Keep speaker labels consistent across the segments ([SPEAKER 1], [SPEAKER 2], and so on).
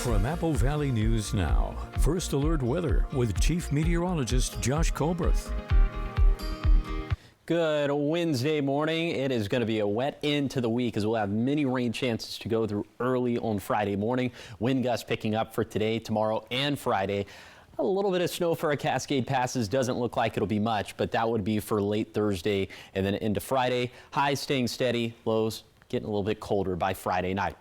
[SPEAKER 1] From Apple Valley News Now, First Alert Weather with Chief Meteorologist Josh Colberth.
[SPEAKER 2] Good Wednesday morning. It is going to be a wet end to the week as we'll have many rain chances to go through early on Friday morning. Wind gusts picking up for today, tomorrow, and Friday. A little bit of snow for our Cascade Passes. Doesn't look like it'll be much, but that would be for late Thursday and then into Friday. Highs staying steady, lows getting a little bit colder by Friday night.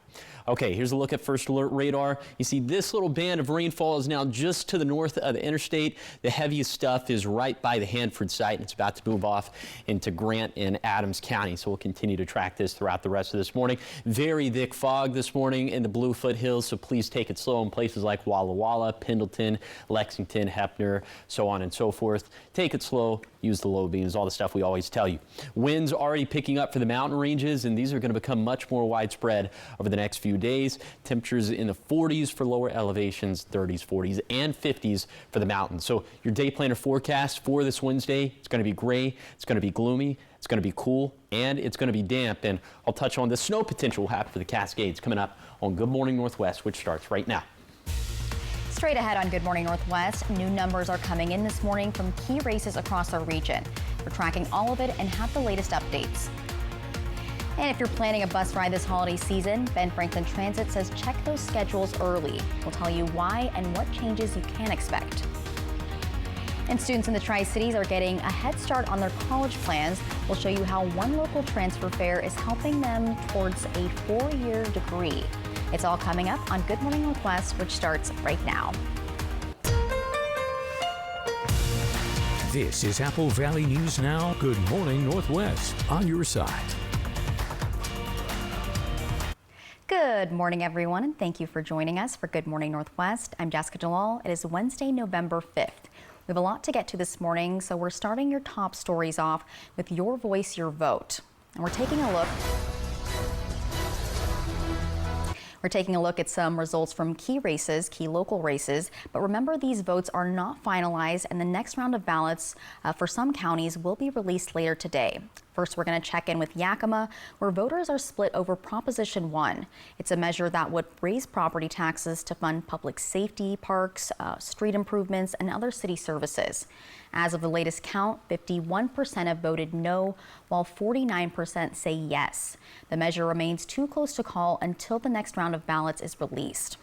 [SPEAKER 2] Okay, here's a look at First Alert radar. You see this little band of rainfall is now just to the north of the interstate. The heaviest stuff is right by the Hanford site, and it's about to move off into Grant and Adams County. So we'll continue to track this throughout the rest of this morning. Very thick fog this morning in the Blue Foothills, so please take it slow in places like Walla Walla, Pendleton, Lexington, Hefner, so on and so forth. Take it slow, use the low beams, all the stuff we always tell you. Winds already picking up for the mountain ranges, and these are going to become much more widespread over the next few days. Temperatures in the 40s for lower elevations, 30s, 40s, and 50s for the mountains. So your day planner forecast for this Wednesday, it's going to be gray, it's going to be gloomy, it's going to be cool, and it's going to be damp. And I'll touch on the snow potential we'll have for the Cascades coming up on Good Morning Northwest, which starts right now.
[SPEAKER 3] Straight ahead on Good Morning Northwest, new numbers are coming in this morning from key races across our region. We're tracking all of it and have the latest updates. And if you're planning a bus ride this holiday season, Ben Franklin Transit says check those schedules early. We'll tell you why and what changes you can expect. And students in the Tri-Cities are getting a head start on their college plans. We'll show you how one local transfer fair is helping them towards a 4-year degree. It's all coming up on Good Morning Northwest, which starts right now.
[SPEAKER 1] This is Apple Valley News Now. Good Morning Northwest on your side.
[SPEAKER 3] Good morning, everyone, and thank you for joining us for Good Morning Northwest. I'm Jessica Jalal. It is Wednesday, November 5th. We have a lot to get to this morning, so we're starting your top stories off with Your Voice, Your Vote. And we're taking a look at some results from key races, key local races. But remember, these votes are not finalized, and the next round of ballots for some counties will be released later today. First, we're going to check in with Yakima, where voters are split over Proposition 1. It's a measure that would raise property taxes to fund public safety, parks, street improvements, and other city services. As of the latest count, 51% have voted no, while 49% say yes. The measure remains too close to call until the next round of ballots is released.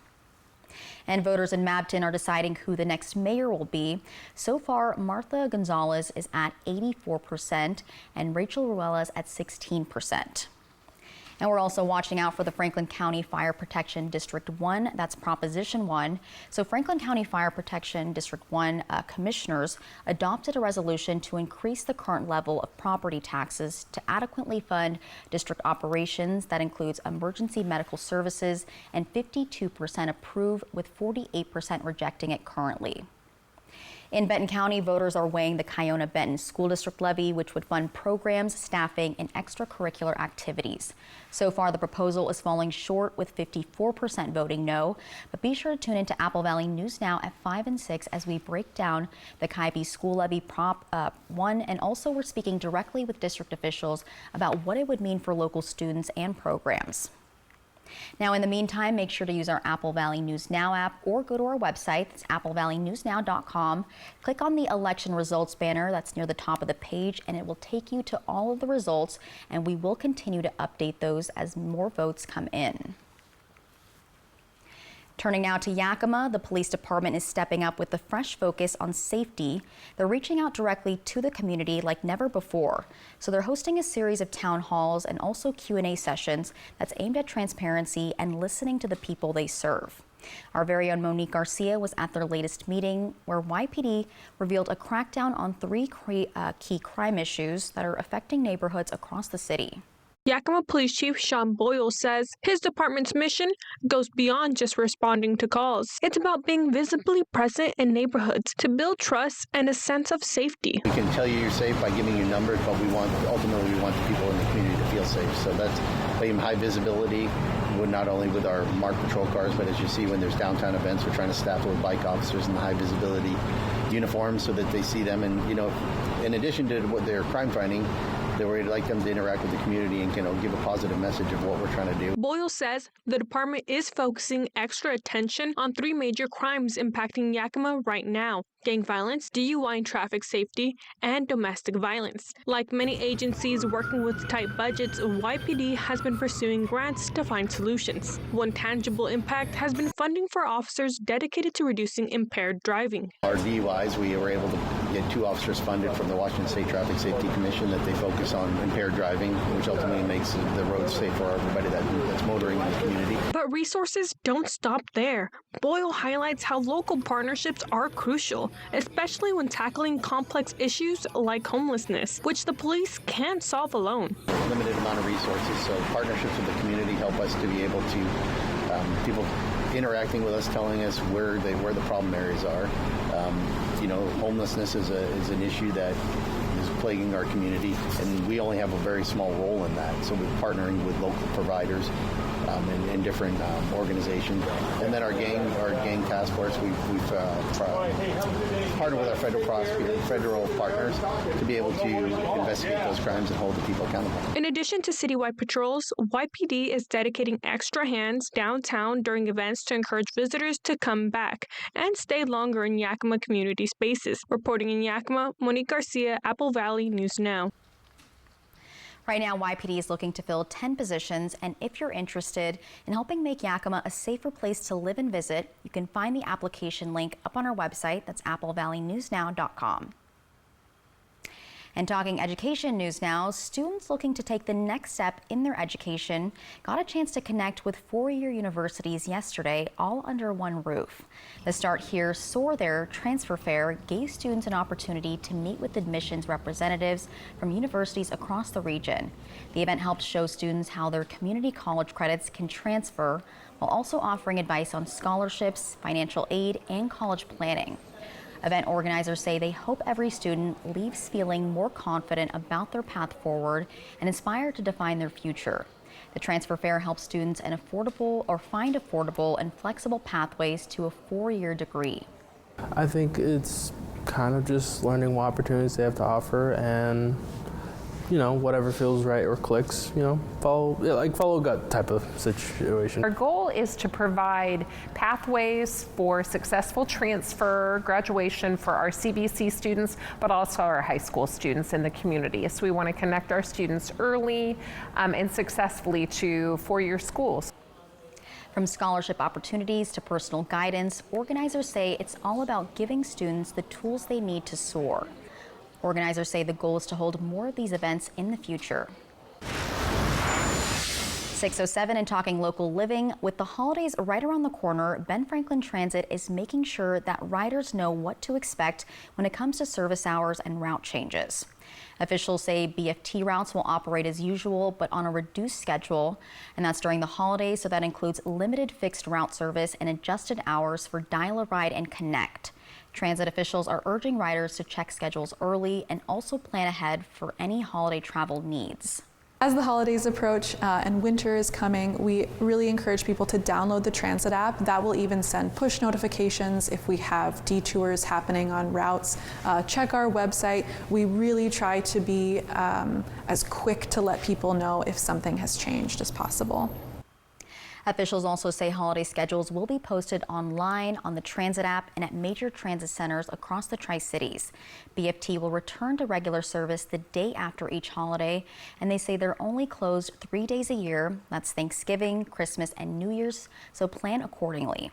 [SPEAKER 3] And voters in Mabton are deciding who the next mayor will be. So far, Martha Gonzalez is at 84% and Rachel Ruelas at 16%. And we're also watching out for the Franklin County Fire Protection District 1. That's Proposition 1. So Franklin County Fire Protection District 1 commissioners adopted a resolution to increase the current level of property taxes to adequately fund district operations. That includes emergency medical services, and 52% approve, with 48% rejecting it currently. In Benton County, voters are weighing the Kiona-Benton School District levy, which would fund programs, staffing, and extracurricular activities. So far, the proposal is falling short, with 54% voting no. But be sure to tune into Apple Valley News Now at 5 and 6 as we break down the Kaiby School Levy Prop 1, and also we're speaking directly with district officials about what it would mean for local students and programs. Now, in the meantime, make sure to use our Apple Valley News Now app or go to our website. It's applevalleynewsnow.com. Click on the election results banner that's near the top of the page, and it will take you to all of the results, and we will continue to update those as more votes come in. Turning now to Yakima, the police department is stepping up with a fresh focus on safety. They're reaching out directly to the community like never before. So they're hosting a series of town halls and also Q&A sessions that's aimed at transparency and listening to the people they serve. Our very own Monique Garcia was at their latest meeting, where YPD revealed a crackdown on 3 key crime issues that are affecting neighborhoods across the city.
[SPEAKER 4] Yakima Police Chief Sean Boyle says his department's mission goes beyond just responding to calls. It's about being visibly present in neighborhoods to build trust and a sense of safety.
[SPEAKER 5] We can tell you you're safe by giving you numbers, but ultimately we want the people in the community to feel safe. So that's playing high visibility, not only with our marked patrol cars, but as you see when there's downtown events, we're trying to staff with bike officers in the high visibility uniforms so that they see them. And, you know, in addition to what their crime fighting, we'd like them to interact with the community and give a positive message of what we're trying to do.
[SPEAKER 4] Boyle says the department is focusing extra attention on 3 major crimes impacting Yakima right now: gang violence, DUI and traffic safety, and domestic violence. Like many agencies working with tight budgets, YPD has been pursuing grants to find solutions. One tangible impact has been funding for officers dedicated to reducing impaired driving.
[SPEAKER 5] Our DUIs, we were able to get 2 officers funded from the Washington State Traffic Safety Commission that they focus on impaired driving, which ultimately makes the roads safe for everybody that's motoring in the community.
[SPEAKER 4] But resources don't stop there. Boyle highlights how local partnerships are crucial, especially when tackling complex issues like homelessness, which the police can't solve alone.
[SPEAKER 5] Limited amount of resources, so partnerships with the community help us to be able to, people interacting with us, telling us where the problem areas are. Homelessness is an issue that is plaguing our community, and we only have a very small role in that. So we're partnering with local providers and different organizations, and then our gang task force. We've partnered with our federal partners to be able to investigate those crimes and hold the people accountable.
[SPEAKER 4] In addition to citywide patrols, YPD is dedicating extra hands downtown during events to encourage visitors to come back and stay longer in Yakima community spaces. Reporting in Yakima, Monique Garcia, Apple Valley News Now.
[SPEAKER 3] Right now, YPD is looking to fill 10 positions, and if you're interested in helping make Yakima a safer place to live and visit, you can find the application link up on our website. That's applevalleynewsnow.com. And talking education news now, students looking to take the next step in their education got a chance to connect with 4-year universities yesterday, all under one roof. The Start Here, Soar There transfer fair gave students an opportunity to meet with admissions representatives from universities across the region. The event helped show students how their community college credits can transfer, while also offering advice on scholarships, financial aid, and college planning. Event organizers say they hope every student leaves feeling more confident about their path forward and inspired to define their future. The transfer fair helps students find affordable and flexible pathways to a 4-year degree.
[SPEAKER 6] I think it's kind of just learning what opportunities they have to offer, and whatever feels right or clicks, follow gut type of situation.
[SPEAKER 7] Our goal is to provide pathways for successful transfer, graduation for our CBC students, but also our high school students in the community. So we want to connect our students early and successfully to 4-year schools.
[SPEAKER 3] From scholarship opportunities to personal guidance, organizers say it's all about giving students the tools they need to soar. Organizers say the goal is to hold more of these events in the future. 6:07 and talking local living. With the holidays right around the corner, Ben Franklin Transit is making sure that riders know what to expect when it comes to service hours and route changes. Officials say BFT routes will operate as usual, but on a reduced schedule, and that's during the holidays, so that includes limited fixed route service and adjusted hours for Dial a Ride and Connect. Transit officials are urging riders to check schedules early and also plan ahead for any holiday travel needs.
[SPEAKER 8] As the holidays approach and winter is coming, we really encourage people to download the Transit app. That will even send push notifications if we have detours happening on routes. Check our website. We really try to be as quick to let people know if something has changed as possible.
[SPEAKER 3] Officials also say holiday schedules will be posted online on the Transit app and at major transit centers across the Tri-Cities. BFT will return to regular service the day after each holiday, and they say they're only closed 3 days a year. That's Thanksgiving, Christmas, and New Year's, so plan accordingly.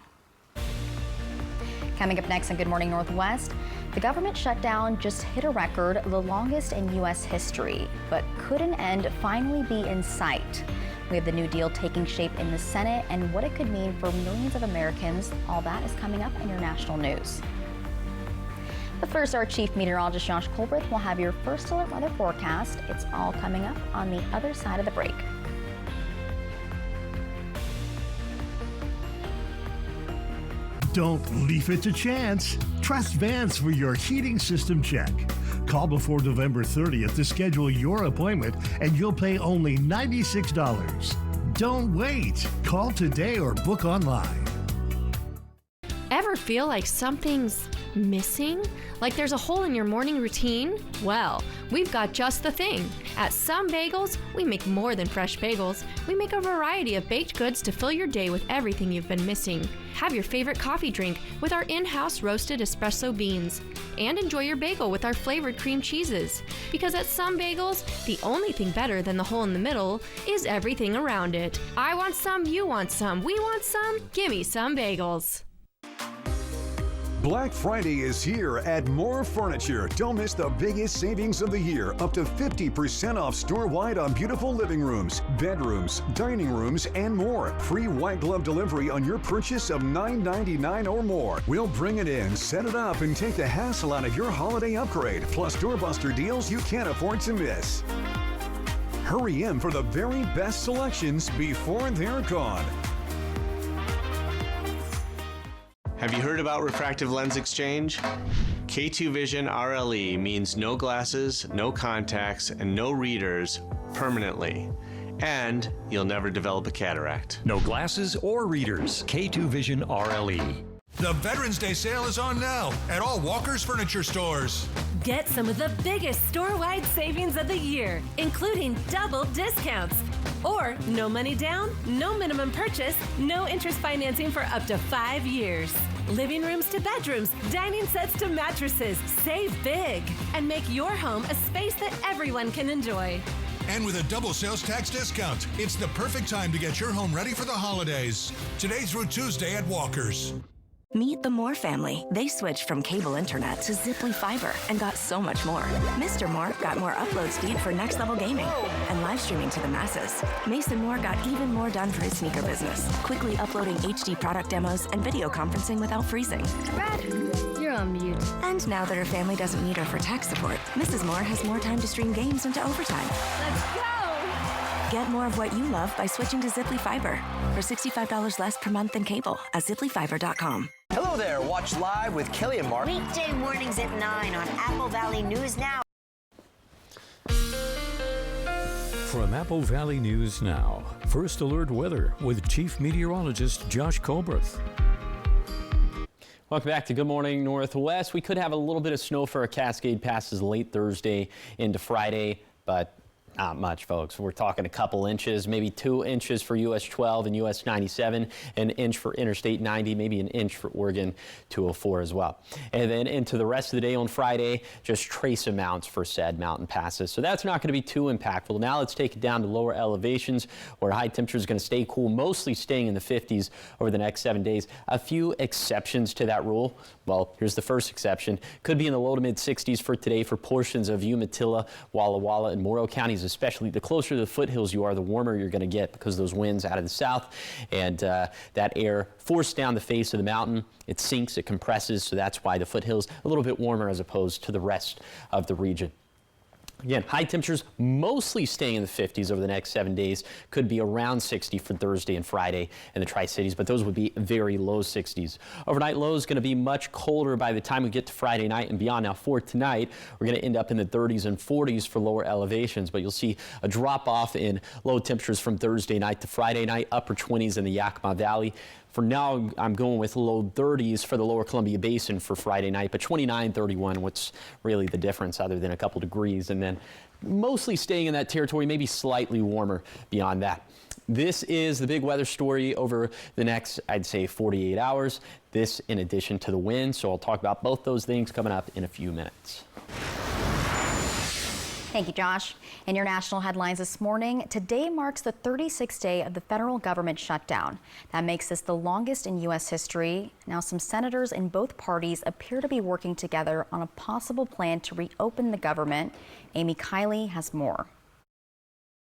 [SPEAKER 3] Coming up next on Good Morning Northwest, the government shutdown just hit a record, the longest in U.S. history, but could an end finally be in sight? We have the new deal taking shape in the Senate and what it could mean for millions of Americans. All that is coming up in your national news. But first, our chief meteorologist Josh Colbreth will have your first alert weather forecast. It's all coming up on the other side of the break.
[SPEAKER 9] Don't leave it to chance. Trust Vance for your heating system check. Call before November 30th to schedule your appointment and you'll pay only $96. Don't wait. Call today or book online.
[SPEAKER 10] Ever feel like something's Missing? Like there's a hole in your morning routine? Well, we've got just the thing. At Some Bagels, we make more than fresh bagels. We make a variety of baked goods to fill your day with everything you've been missing. Have your favorite coffee drink with our in-house roasted espresso beans. And enjoy your bagel with our flavored cream cheeses. Because at Some Bagels, the only thing better than the hole in the middle is everything around it. I want some, you want some, we want some, gimme Some Bagels.
[SPEAKER 11] Black Friday is here at More Furniture. Don't miss the biggest savings of the year. Up to 50% off store-wide on beautiful living rooms, bedrooms, dining rooms, and more. Free white glove delivery on your purchase of $9.99 or more. We'll bring it in, set it up, and take the hassle out of your holiday upgrade. Plus doorbuster deals you can't afford to miss. Hurry in for the very best selections before they're gone.
[SPEAKER 12] Have you heard about refractive lens exchange? K2 Vision RLE means no glasses, no contacts, and no readers permanently. And you'll never develop a cataract.
[SPEAKER 1] No glasses or readers. K2 Vision RLE.
[SPEAKER 13] The Veterans Day sale is on now at all Walker's Furniture stores.
[SPEAKER 14] Get some of the biggest store-wide savings of the year, including double discounts. Or no money down, no minimum purchase, no interest financing for up to 5 years. Living rooms to bedrooms, dining sets to mattresses. Save big and make your home a space that everyone can enjoy.
[SPEAKER 13] And with a double sales tax discount, it's the perfect time to get your home ready for the holidays. Today through Tuesday at Walker's.
[SPEAKER 15] Meet the Moore family. They switched from cable internet to Ziply Fiber and got so much more. Mr. Moore got more upload speed for next level gaming and live streaming to the masses. Mason Moore got even more done for his sneaker business, quickly uploading HD product demos and video conferencing without freezing.
[SPEAKER 14] Brad, you're on mute.
[SPEAKER 15] And now that her family doesn't need her for tech support, Mrs. Moore has more time to stream games into overtime.
[SPEAKER 14] Let's go!
[SPEAKER 15] Get more of what you love by switching to Ziply Fiber for $65 less per month than cable at ziplyfiber.com.
[SPEAKER 16] Hello there. Watch live with Kelly and Mark.
[SPEAKER 17] Weekday mornings at 9 on Apple Valley News Now.
[SPEAKER 1] From Apple Valley News Now, First Alert Weather with Chief Meteorologist Josh Colbreth.
[SPEAKER 2] Welcome back to Good Morning Northwest. We could have a little bit of snow for a cascade passes late Thursday into Friday, but not much, folks. We're talking a couple inches, maybe 2 inches for US 12 and US 97, an inch for Interstate 90, maybe an inch for Oregon 204 as well. And then into the rest of the day on Friday, just trace amounts for said mountain passes. So that's not going to be too impactful. Now let's take it down to lower elevations where high temperature is going to stay cool, mostly staying in the 50s over the next 7 days. A few exceptions to that rule. Well, here's the first exception. Could be in the low to mid 60s for today for portions of Umatilla, Walla Walla, and Morrow counties, especially. The closer to the foothills you are, the warmer you're going to get because of those winds out of the south and that air forced down the face of the mountain. It sinks, it compresses, so that's why the foothills a little bit warmer as opposed to the rest of the region. Again, high temperatures mostly staying in the 50s over the next 7 days. Could be around 60 for Thursday and Friday in the Tri-Cities, but those would be very low 60s. Overnight lows going to be much colder by the time we get to Friday night and beyond. Now for tonight, we're going to end up in the 30s and 40s for lower elevations, but you'll see a drop off in low temperatures from Thursday night to Friday night, upper 20s in the Yakima Valley. For now, I'm going with low 30s for the lower Columbia Basin for Friday night, but 29, 31, what's really the difference other than a couple degrees, and then mostly staying in that territory, maybe slightly warmer beyond that. This is the big weather story over the next, I'd say, 48 hours. This in addition to the wind, so I'll talk about both those things coming up in a few minutes.
[SPEAKER 3] Thank you, Josh. In your national headlines this morning, today marks the 36th day of the federal government shutdown. That makes this the longest in U.S. history. Now, some senators in both parties appear to be working together on a possible plan to reopen the government. Amy Kiley has more.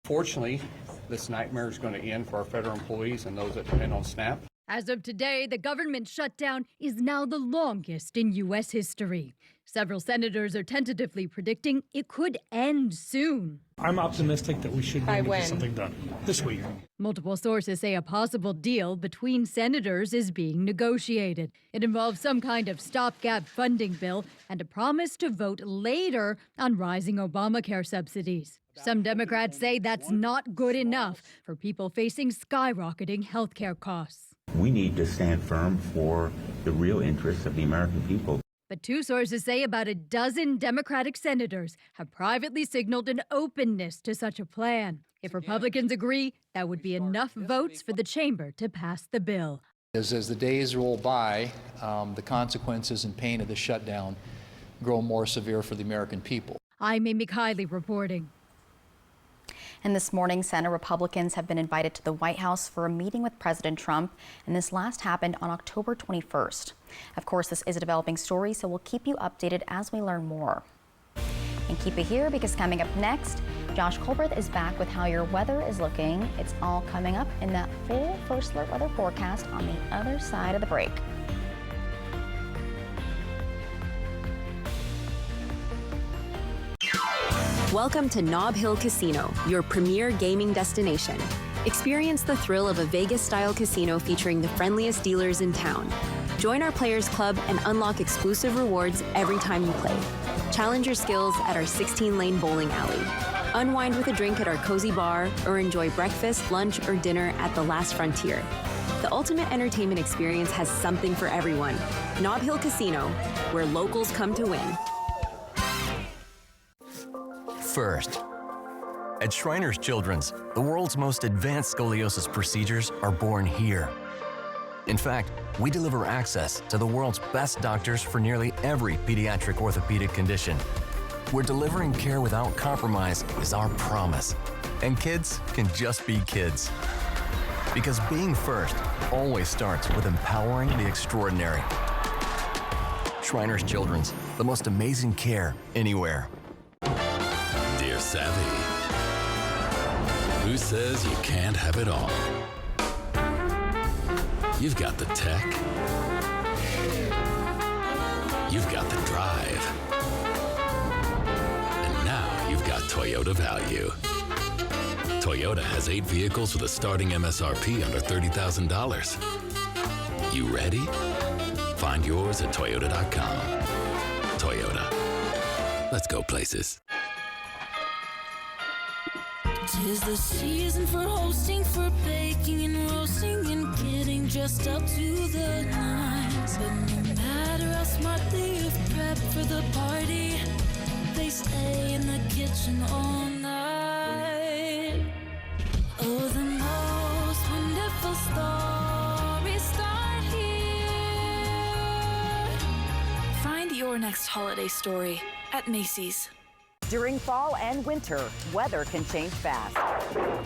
[SPEAKER 18] Fortunately, this nightmare is going to end for our federal employees and those that depend on SNAP.
[SPEAKER 19] As of today, the government shutdown is now the longest in U.S. history. Several senators are tentatively predicting it could end soon.
[SPEAKER 20] I'm optimistic that we should be able to get something done this week.
[SPEAKER 19] Multiple sources say a possible deal between senators is being negotiated. It involves some kind of stopgap funding bill and a promise to vote later on rising Obamacare subsidies. Some Democrats say that's not good enough for people facing skyrocketing health care costs.
[SPEAKER 21] We need to stand firm for the real interests of the American people.
[SPEAKER 19] But two sources say about a dozen Democratic senators have privately signaled an openness to such a plan. If Republicans agree, that would be enough votes for the chamber to pass the bill.
[SPEAKER 21] As the days roll by, the consequences and pain of the shutdown grow more severe for the American people.
[SPEAKER 19] I'm Amy Kiley reporting.
[SPEAKER 3] And this morning, Senate Republicans have been invited to the White House for a meeting with President Trump, and this last happened on October 21st. Of course, this is a developing story, so we'll keep you updated as we learn more. And keep it here, because coming up next, Josh Colbert is back with how your weather is looking. It's all coming up in that full First Alert weather forecast on the other side of the break.
[SPEAKER 22] Welcome to Nob Hill Casino, your premier gaming destination. Experience the thrill of a Vegas-style casino featuring the friendliest dealers in town. Join our Players Club and unlock exclusive rewards every time you play. Challenge your skills at our 16-lane bowling alley. Unwind with a drink at our cozy bar, or enjoy breakfast, lunch, or dinner at the Last Frontier. The ultimate entertainment experience has something for everyone. Nob Hill Casino, where locals come to win.
[SPEAKER 23] First. At Shriners Children's, the world's most advanced scoliosis procedures are born here. In fact, we deliver access to the world's best doctors for nearly every pediatric orthopedic condition. We're delivering care without compromise is our promise. And kids can just be kids. Because being first always starts with empowering the extraordinary. Shriners Children's, the most amazing care anywhere.
[SPEAKER 24] Dear Savvy, who says you can't have it all? You've got the tech. You've got the drive. And now you've got Toyota value. Toyota has 8 vehicles with a starting MSRP under $30,000. You ready? Find yours at Toyota.com. Toyota. Let's go places.
[SPEAKER 25] 'Tis the season for hosting, for baking and roasting and getting dressed up to the nines. But no matter how smart they've prepped for the party, they stay in the kitchen all night. Oh, the most wonderful stories start here. Find your next holiday story at Macy's.
[SPEAKER 26] During fall and winter, weather can change fast.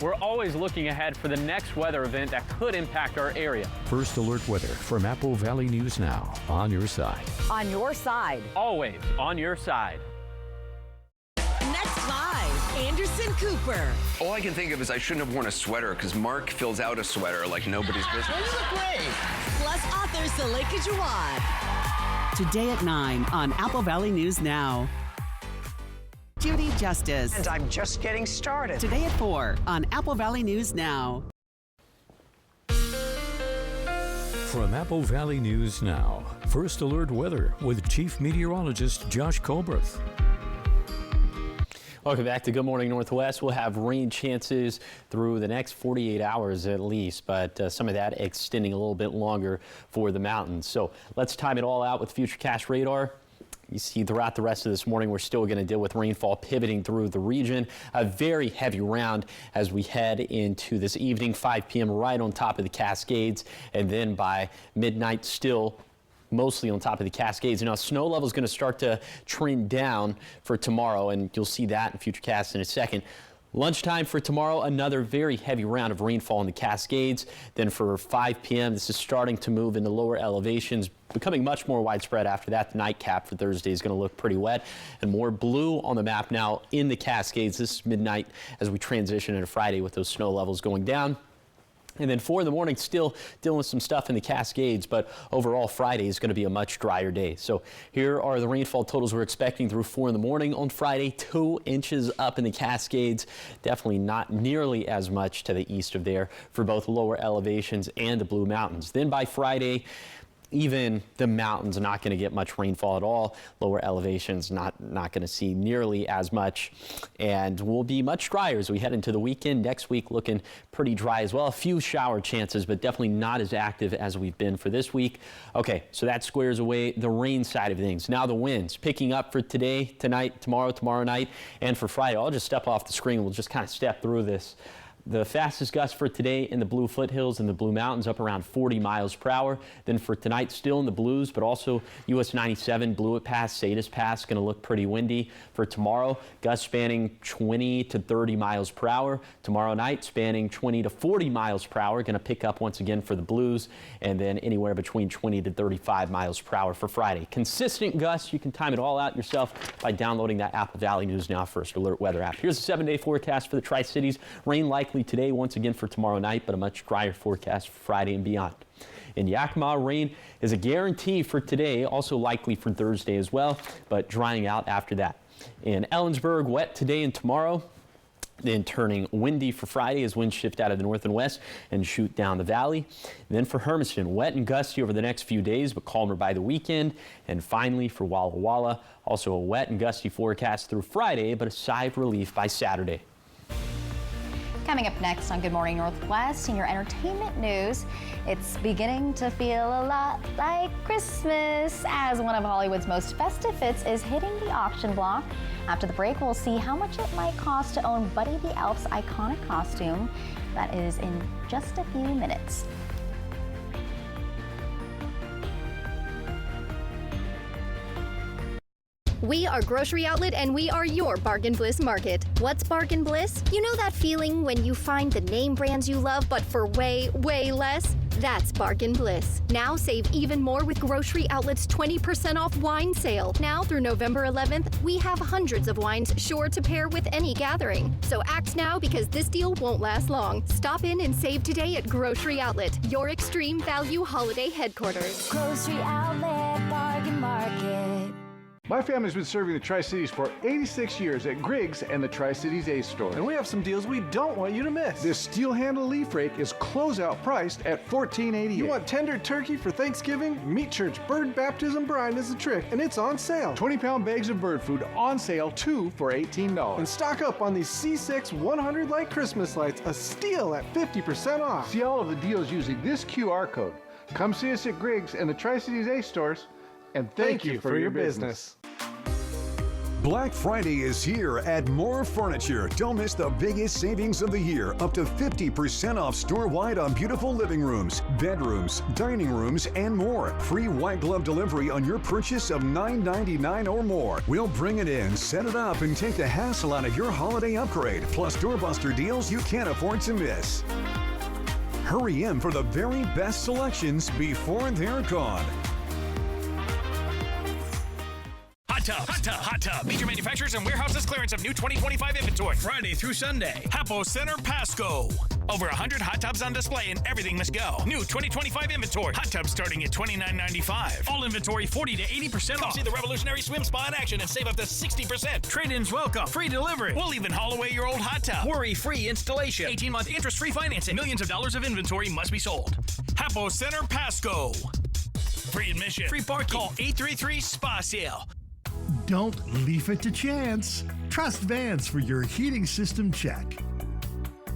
[SPEAKER 27] We're always looking ahead for the next weather event that could impact our area.
[SPEAKER 1] First Alert weather from Apple Valley News Now. On your side.
[SPEAKER 26] On your side.
[SPEAKER 27] Always on your side.
[SPEAKER 28] Next live, Anderson Cooper.
[SPEAKER 29] All I can think of is I shouldn't have worn a sweater because Mark fills out a sweater like nobody's business.
[SPEAKER 28] You look great. Plus author Saleka Jawad.
[SPEAKER 30] Today at 9 on Apple Valley News Now. Judy Justice.
[SPEAKER 16] And I'm just getting started.
[SPEAKER 30] Today at 4 on Apple Valley News Now.
[SPEAKER 1] From Apple Valley News Now, First Alert weather with Chief Meteorologist Josh Colbert.
[SPEAKER 2] Welcome back to Good Morning Northwest. We'll have rain chances through the next 48 hours at least, but some of that extending a little bit longer for the mountains. So let's time it all out with Futurecast radar. You see throughout the rest of this morning, we're still going to deal with rainfall pivoting through the region. A very heavy round as we head into this evening, 5 p.m. right on top of the Cascades, and then by midnight still mostly on top of the Cascades. Now, snow level is going to start to trend down for tomorrow, and you'll see that in Futurecast in a second. Lunchtime for tomorrow, another very heavy round of rainfall in the Cascades. Then for 5 p.m., this is starting to move into lower elevations, becoming much more widespread after that. The nightcap for Thursday is going to look pretty wet and more blue on the map now in the Cascades. This is midnight as we transition into Friday with those snow levels going down. And then 4 in the morning, still dealing with some stuff in the Cascades, but overall Friday is going to be a much drier day. So here are the rainfall totals we're expecting through 4 in the morning on Friday. 2 inches up in the Cascades, definitely not nearly as much to the east of there for both lower elevations and the Blue Mountains. Then by Friday, even the mountains are not going to get much rainfall at all. Lower elevations not going to see nearly as much, and will be much drier as we head into the weekend. Next week looking pretty dry as well. A few shower chances, but definitely not as active as we've been for this week. Okay, so that squares away the rain side of things. Now the winds picking up for today, tonight, tomorrow night, and for Friday. I'll just step off the screen. We'll just kind of step through this. The fastest gust for today in the Blue Foothills and the Blue Mountains up around 40 miles per hour. Then for tonight, still in the Blues, but also US 97, Blewett Pass, Sadish Pass, going to look pretty windy. For tomorrow, gusts spanning 20 to 30 miles per hour. Tomorrow night, spanning 20 to 40 miles per hour. Going to pick up once again for the Blues, and then anywhere between 20 to 35 miles per hour for Friday. Consistent gusts. You can time it all out yourself by downloading that Apple Valley News Now First Alert weather app. Here's a 7-day forecast for the Tri-Cities. Rain likely today, once again for tomorrow night, but a much drier forecast for Friday and beyond. In Yakima, rain is a guarantee for today, also likely for Thursday as well, but drying out after that. In Ellensburg, wet today and tomorrow, then turning windy for Friday as winds shift out of the north and west and shoot down the valley. And then for Hermiston, wet and gusty over the next few days, but calmer by the weekend. And finally for Walla Walla, also a wet and gusty forecast through Friday, but a sigh of relief by Saturday.
[SPEAKER 3] Coming up next on Good Morning Northwest, in your entertainment news, it's beginning to feel a lot like Christmas as one of Hollywood's most festive hits is hitting the auction block. After the break, we'll see how much it might cost to own Buddy the Elf's iconic costume. That is in just a few minutes.
[SPEAKER 4] We are Grocery Outlet and we are your Bargain Bliss Market. What's Bargain Bliss? You know that feeling when you find the name brands you love but for way, way less? That's Bargain Bliss. Now save even more with Grocery Outlet's 20% off wine sale. Now through November 11th, we have hundreds of wines sure to pair with any gathering. So act now because this deal won't last long. Stop in and save today at Grocery Outlet, your extreme value holiday headquarters.
[SPEAKER 25] Grocery Outlet, Bargain Market.
[SPEAKER 5] My family's been serving the Tri-Cities for 86 years at Griggs and the Tri-Cities Ace Store.
[SPEAKER 6] And we have some deals we don't want you to miss.
[SPEAKER 5] This steel handle leaf rake is closeout priced at $14.88.
[SPEAKER 6] You want tender turkey for Thanksgiving? Meat Church Bird Baptism Brine is the trick, and it's on sale.
[SPEAKER 5] 20-pound bags of bird food on sale, 2 for $18.
[SPEAKER 6] And stock up on these C6 100 light Christmas lights, a steal at 50% off.
[SPEAKER 5] See all of the deals using this QR code. Come see us at Griggs and the Tri-Cities Ace stores, and thank you for your business.
[SPEAKER 7] Black Friday is here at Moore Furniture. Don't miss the biggest savings of the year. Up to 50% off store-wide on beautiful living rooms, bedrooms, dining rooms, and more. Free white glove delivery on your purchase of $9.99 or more. We'll bring it in, set it up, and take the hassle out of your holiday upgrade. Plus doorbuster deals you can't afford to miss. Hurry in for the very best selections before they're gone.
[SPEAKER 8] Hot Tub. Major manufacturers and warehouses clearance of new 2025 inventory. Friday through Sunday. Hapo Center Pasco. Over 100 hot tubs on display and everything must go. New 2025 inventory. Hot tubs starting at $29.95. All inventory 40 to 80% off. Come see the revolutionary swim spa in action and save up to 60%. Trade-ins welcome. Free delivery. We'll even haul away your old hot tub. Worry-free installation. 18-month interest-free financing. Millions of dollars of inventory must be sold. Hapo Center Pasco. Free admission. Free parking. Call 833-SPA-SALE.
[SPEAKER 20] Don't leave it to chance. Trust Vance for your heating system check.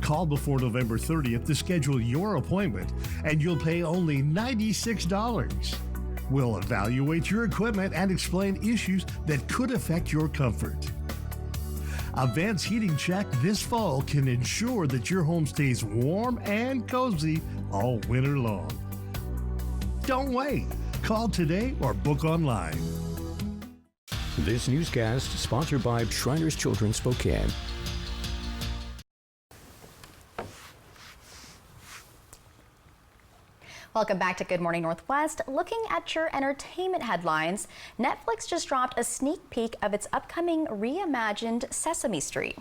[SPEAKER 20] Call before November 30th to schedule your appointment, and you'll pay only $96. We'll evaluate your equipment and explain issues that could affect your comfort. A Vance heating check this fall can ensure that your home stays warm and cozy all winter long. Don't wait. Call today or book online.
[SPEAKER 1] This newscast sponsored by Shriners Children Spokane.
[SPEAKER 3] Welcome back to Good Morning Northwest. Looking at your entertainment headlines, Netflix just dropped a sneak peek of its upcoming reimagined Sesame Street.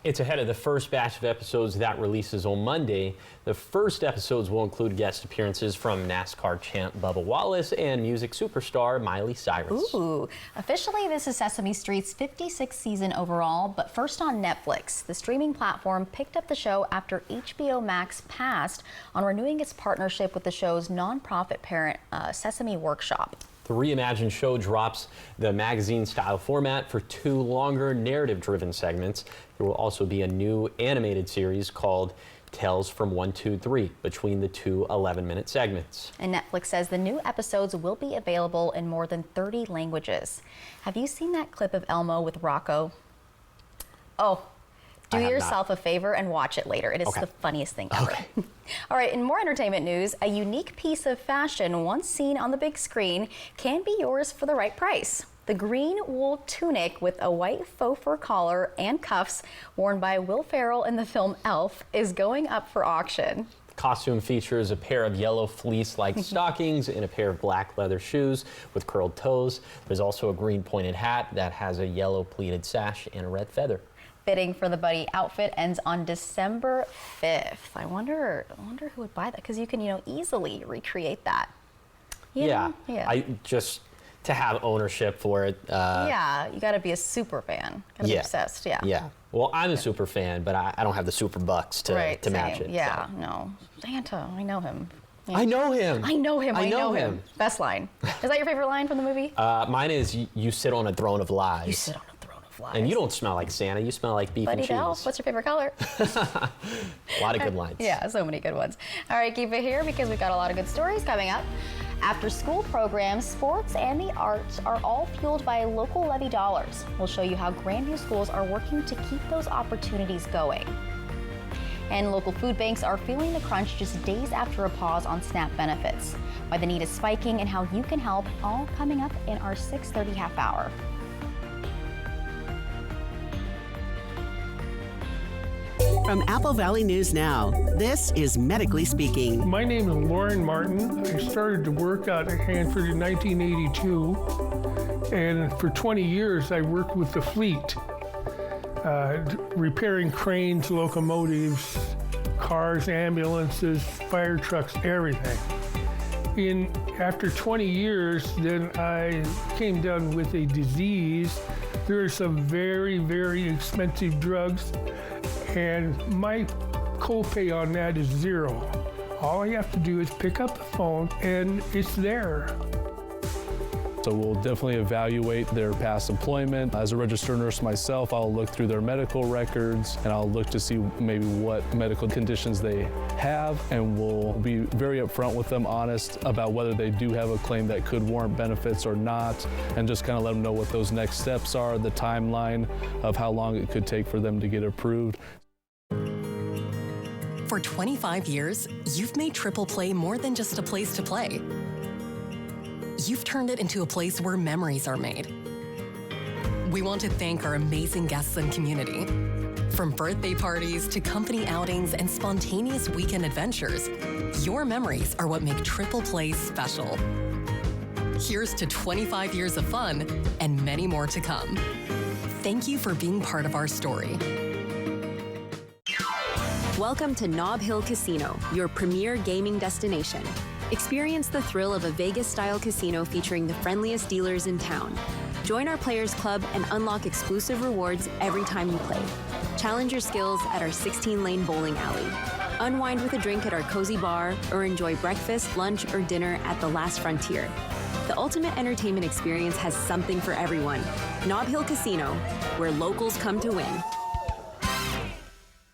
[SPEAKER 2] It's ahead of the first batch of episodes that releases on Monday. The first episodes will include guest appearances from NASCAR champ Bubba Wallace and music superstar Miley Cyrus.
[SPEAKER 3] Ooh, officially this is Sesame Street's 56th season overall, but first on Netflix. The streaming platform picked up the show after HBO Max passed on renewing its partnership with the show's nonprofit parent, Sesame Workshop.
[SPEAKER 2] The reimagined show drops the magazine-style format for 2 longer narrative-driven segments. There will also be a new animated series called Tales from 1-2-3 between the 2 11-minute segments.
[SPEAKER 3] And Netflix says the new episodes will be available in more than 30 languages. Have you seen that clip of Elmo with Rocco? Oh, do yourself a favor and watch it later. It is the funniest thing ever. All right, in more entertainment news, a unique piece of fashion once seen on the big screen can be yours for the right price. The green wool tunic with a white faux fur collar and cuffs worn by Will Ferrell in the film Elf is going up for auction.
[SPEAKER 2] The costume features a pair of yellow fleece-like stockings and a pair of black leather shoes with curled toes. There's also a green pointed hat that has a yellow pleated sash and a red feather.
[SPEAKER 3] Bidding for the Buddy outfit ends on December 5th. I wonder who would buy that, because you can, easily recreate that.
[SPEAKER 2] Yeah.
[SPEAKER 3] Yeah.
[SPEAKER 2] To have ownership for it.
[SPEAKER 3] Yeah, you got to be a super fan. Got to be obsessed. Yeah.
[SPEAKER 2] Yeah. Well, I'm a super fan, but I don't have the super bucks to match it.
[SPEAKER 3] Yeah. So. No. Santa, I know him. Yeah.
[SPEAKER 2] I know him.
[SPEAKER 3] I know him. Best line. Is that your favorite line from the movie?
[SPEAKER 2] Mine is, you sit on a throne of lies.
[SPEAKER 3] You sit on a throne of lies.
[SPEAKER 2] And you don't smell like Santa. You smell like beef and cheese.
[SPEAKER 3] What's your favorite color?
[SPEAKER 2] A lot of good lines.
[SPEAKER 3] Yeah, so many good ones. All right, keep it here because we've got a lot of good stories coming up. After school programs, sports, and the arts are all fueled by local levy dollars. We'll show you how Grandview schools are working to keep those opportunities going. And local food banks are feeling the crunch just days after a pause on SNAP benefits. Why the need is spiking and how you can help, all coming up in our 6:30 half hour.
[SPEAKER 30] From Apple Valley News Now, this is Medically Speaking.
[SPEAKER 9] My name is Lauren Martin. I started to work out at Hanford in 1982, and for 20 years I worked with the fleet, repairing cranes, locomotives, cars, ambulances, fire trucks, everything. After 20 years, then I came down with a disease. There are some very, very expensive drugs, and my copay on that is $0. All I have to do is pick up the phone and it's there.
[SPEAKER 10] So we'll definitely evaluate their past employment. As a registered nurse myself, I'll look through their medical records and I'll look to see maybe what medical conditions they have, and we'll be very upfront with them, honest about whether they do have a claim that could warrant benefits or not, and just kind of let them know what those next steps are, the timeline of how long it could take for them to get approved.
[SPEAKER 11] For 25 years, you've made Triple Play more than just a place to play. You've turned it into a place where memories are made. We want to thank our amazing guests and community. From birthday parties to company outings and spontaneous weekend adventures, your memories are what make Triple Play special. Here's to 25 years of fun and many more to come. Thank you for being part of our story.
[SPEAKER 22] Welcome to Nob Hill Casino, your premier gaming destination. Experience the thrill of a Vegas-style casino featuring the friendliest dealers in town. Join our Players Club and unlock exclusive rewards every time you play. Challenge your skills at our 16-lane bowling alley. Unwind with a drink at our cozy bar, or enjoy breakfast, lunch, or dinner at the Last Frontier. The ultimate entertainment experience has something for everyone. Nob Hill Casino, where locals come to win.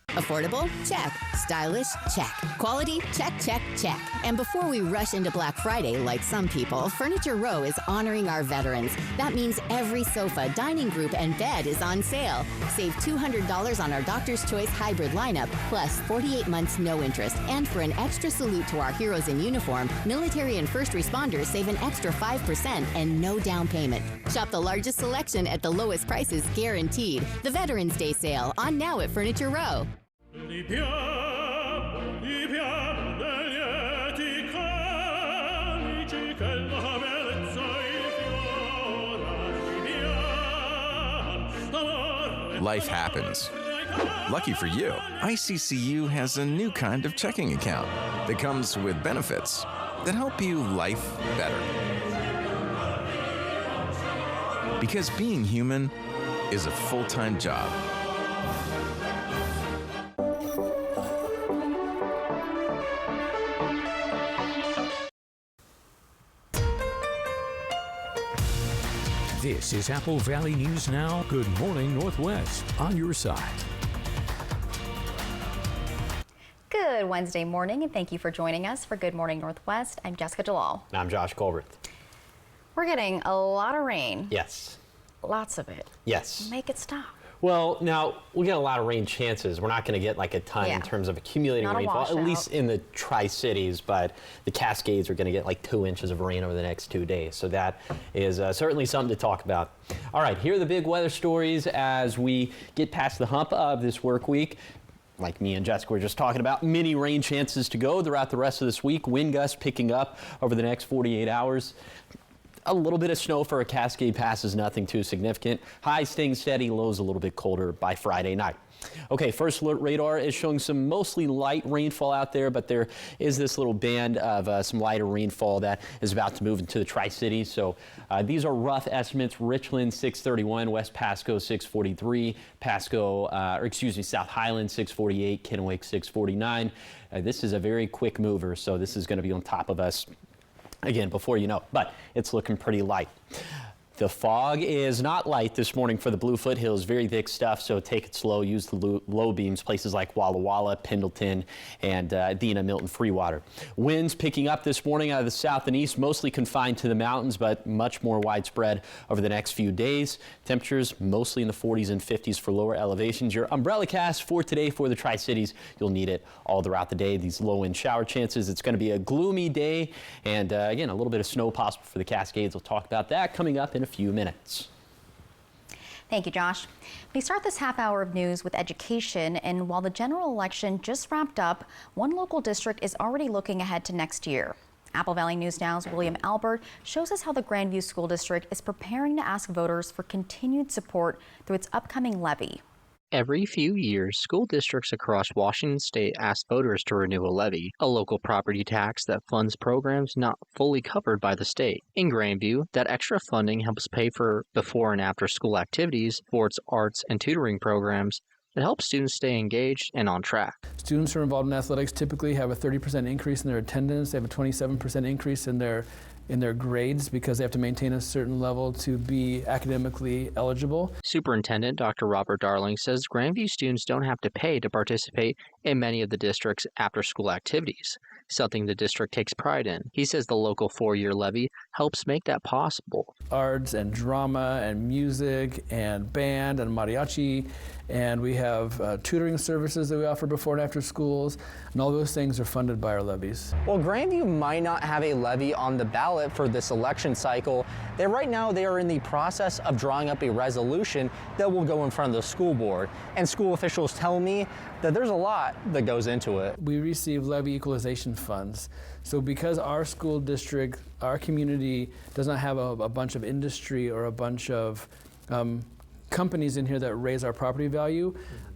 [SPEAKER 12] Affordable? Check. Stylish? Check. Quality? Check, check, check. And before we rush into Black Friday like some people, Furniture Row is honoring our veterans. That means every sofa, dining group, and bed is on sale. Save $200 on our Doctor's Choice hybrid lineup, plus 48 months no interest. And for an extra salute to our heroes in uniform, military and first responders save an extra 5% and no down payment. Shop the largest selection at the lowest prices guaranteed. The Veterans Day sale on now at Furniture Row.
[SPEAKER 29] Life happens.
[SPEAKER 13] Lucky for you, ICCU has a new kind of checking account that comes with benefits that help you life better. Because being human is a full-time job.
[SPEAKER 1] This is Apple Valley News Now. Good morning, Northwest. On your side.
[SPEAKER 3] Good Wednesday morning, and thank you for joining us for Good Morning Northwest. I'm Jessica Jalal.
[SPEAKER 2] And I'm Josh Colbert.
[SPEAKER 3] We're getting a lot of rain.
[SPEAKER 2] Yes.
[SPEAKER 3] Lots of it.
[SPEAKER 2] Yes.
[SPEAKER 3] Make it stop.
[SPEAKER 2] Well, now, we get a lot of rain chances. We're not going to get like a ton in terms of accumulating rainfall, at least in the Tri-Cities, but the Cascades are going to get like 2 inches of rain over the next 2 days. So that is certainly something to talk about. All right, here are the big weather stories as we get past the hump of this work week. Like me and Jessica were just talking about, many rain chances to go throughout the rest of this week. Wind gusts picking up over the next 48 hours. A little bit of snow for a Cascade Pass is nothing too significant. Highs staying steady, lows a little bit colder by Friday night. Okay, first alert radar is showing some mostly light rainfall out there, but there is this little band of some lighter rainfall that is about to move into the Tri-Cities. So these are rough estimates. Richland 631, West Pasco 643, South Highland 648, Kennewick 649. This is a very quick mover, so this is going to be on top of us again before you know, but it's looking pretty light. The fog is not light this morning for the Blue Foothills, very thick stuff, so take it slow. Use the low beams, places like Walla Walla, Pendleton, and Dina, Milton, Freewater. Winds picking up this morning out of the south and east, mostly confined to the mountains, but much more widespread over the next few days. Temperatures mostly in the 40s and 50s for lower elevations. Your umbrella cast for today for the Tri-Cities, you'll need it all throughout the day. These low-end shower chances. It's going to be a gloomy day, and again, a little bit of snow possible for the Cascades. We'll talk about that coming up in a few minutes.
[SPEAKER 3] Thank you, Josh. We start this half hour of news with education, and while the general election just wrapped up, one local district is already looking ahead to next year. Apple Valley News Now's William Albert shows us how the Grandview School District is preparing to ask voters for continued support through its upcoming levy.
[SPEAKER 14] Every few years, school districts across Washington state ask voters to renew a levy, a local property tax that funds programs not fully covered by the state. In Grandview, that extra funding helps pay for before and after school activities, sports, arts, and tutoring programs that help students stay engaged and on track.
[SPEAKER 15] Students who are involved in athletics typically have a 30% increase in their attendance. They have a 27% increase in their grades because they have to maintain a certain level to be academically eligible.
[SPEAKER 14] Superintendent Dr. Robert Darling says Grandview students don't have to pay to participate in many of the district's after-school activities, something the district takes pride in. He says the local 4-year levy helps make that possible.
[SPEAKER 15] Arts and drama and music and band and mariachi, and we have tutoring services that we offer before and after schools, and all those things are funded by our levies.
[SPEAKER 17] Well, Grandview might not have a levy on the ballot for this election cycle. Right now they are in the process of drawing up a resolution that will go in front of the school board. And school officials tell me that there's a lot that goes into it.
[SPEAKER 15] We receive levy equalization funds. So because our school district, our community does not have a bunch of industry or a bunch of companies in here that raise our property value,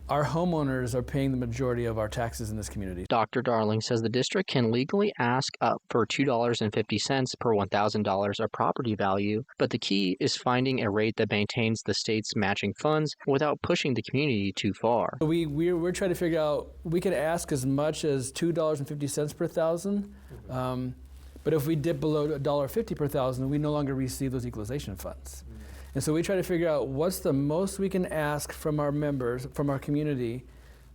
[SPEAKER 15] our homeowners are paying the majority of our taxes in this community.
[SPEAKER 14] Dr. Darling says the district can legally ask up for $2.50 per $1,000 of property value, but the key is finding a rate that maintains the state's matching funds without pushing the community too far.
[SPEAKER 15] We're trying to figure out, we can ask as much as $2.50 per thousand, but if we dip below $1.50 per thousand, we no longer receive those equalization funds. And so we try to figure out what's the most we can ask from our members, from our community,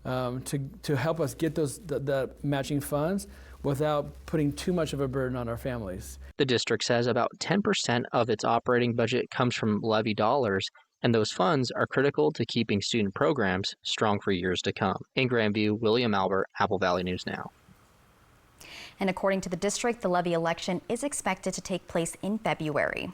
[SPEAKER 15] to help us get the matching funds without putting too much of a burden on our families.
[SPEAKER 14] The district says about 10% of its operating budget comes from levy dollars, and those funds are critical to keeping student programs strong for years to come. In Grandview, William Albert, Apple Valley News Now.
[SPEAKER 3] And according to the district, the levy election is expected to take place in February.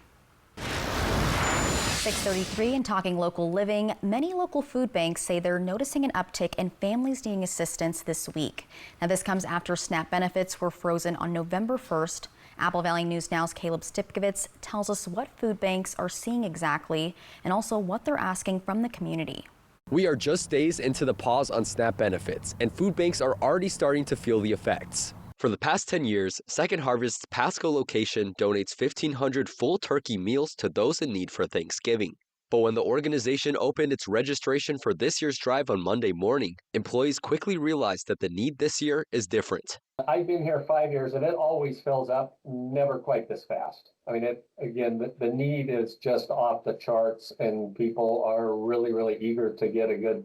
[SPEAKER 3] 6:33 and talking local living, many local food banks say they're noticing an uptick in families needing assistance this week. Now this comes after SNAP benefits were frozen on November 1st. Apple Valley News Now's Caleb Stipkovitz tells us what food banks are seeing exactly and also what they're asking from the community.
[SPEAKER 4] We are just days into the pause on SNAP benefits, and food banks are already starting to feel the effects. For the past 10 years, Second Harvest's Pasco location donates 1,500 full turkey meals to those in need for Thanksgiving. But when the organization opened its registration for this year's drive on Monday morning, employees quickly realized that the need this year is different.
[SPEAKER 16] I've been here 5 years and it always fills up, never quite this fast. I mean, the need is just off the charts and people are really, really eager to get a good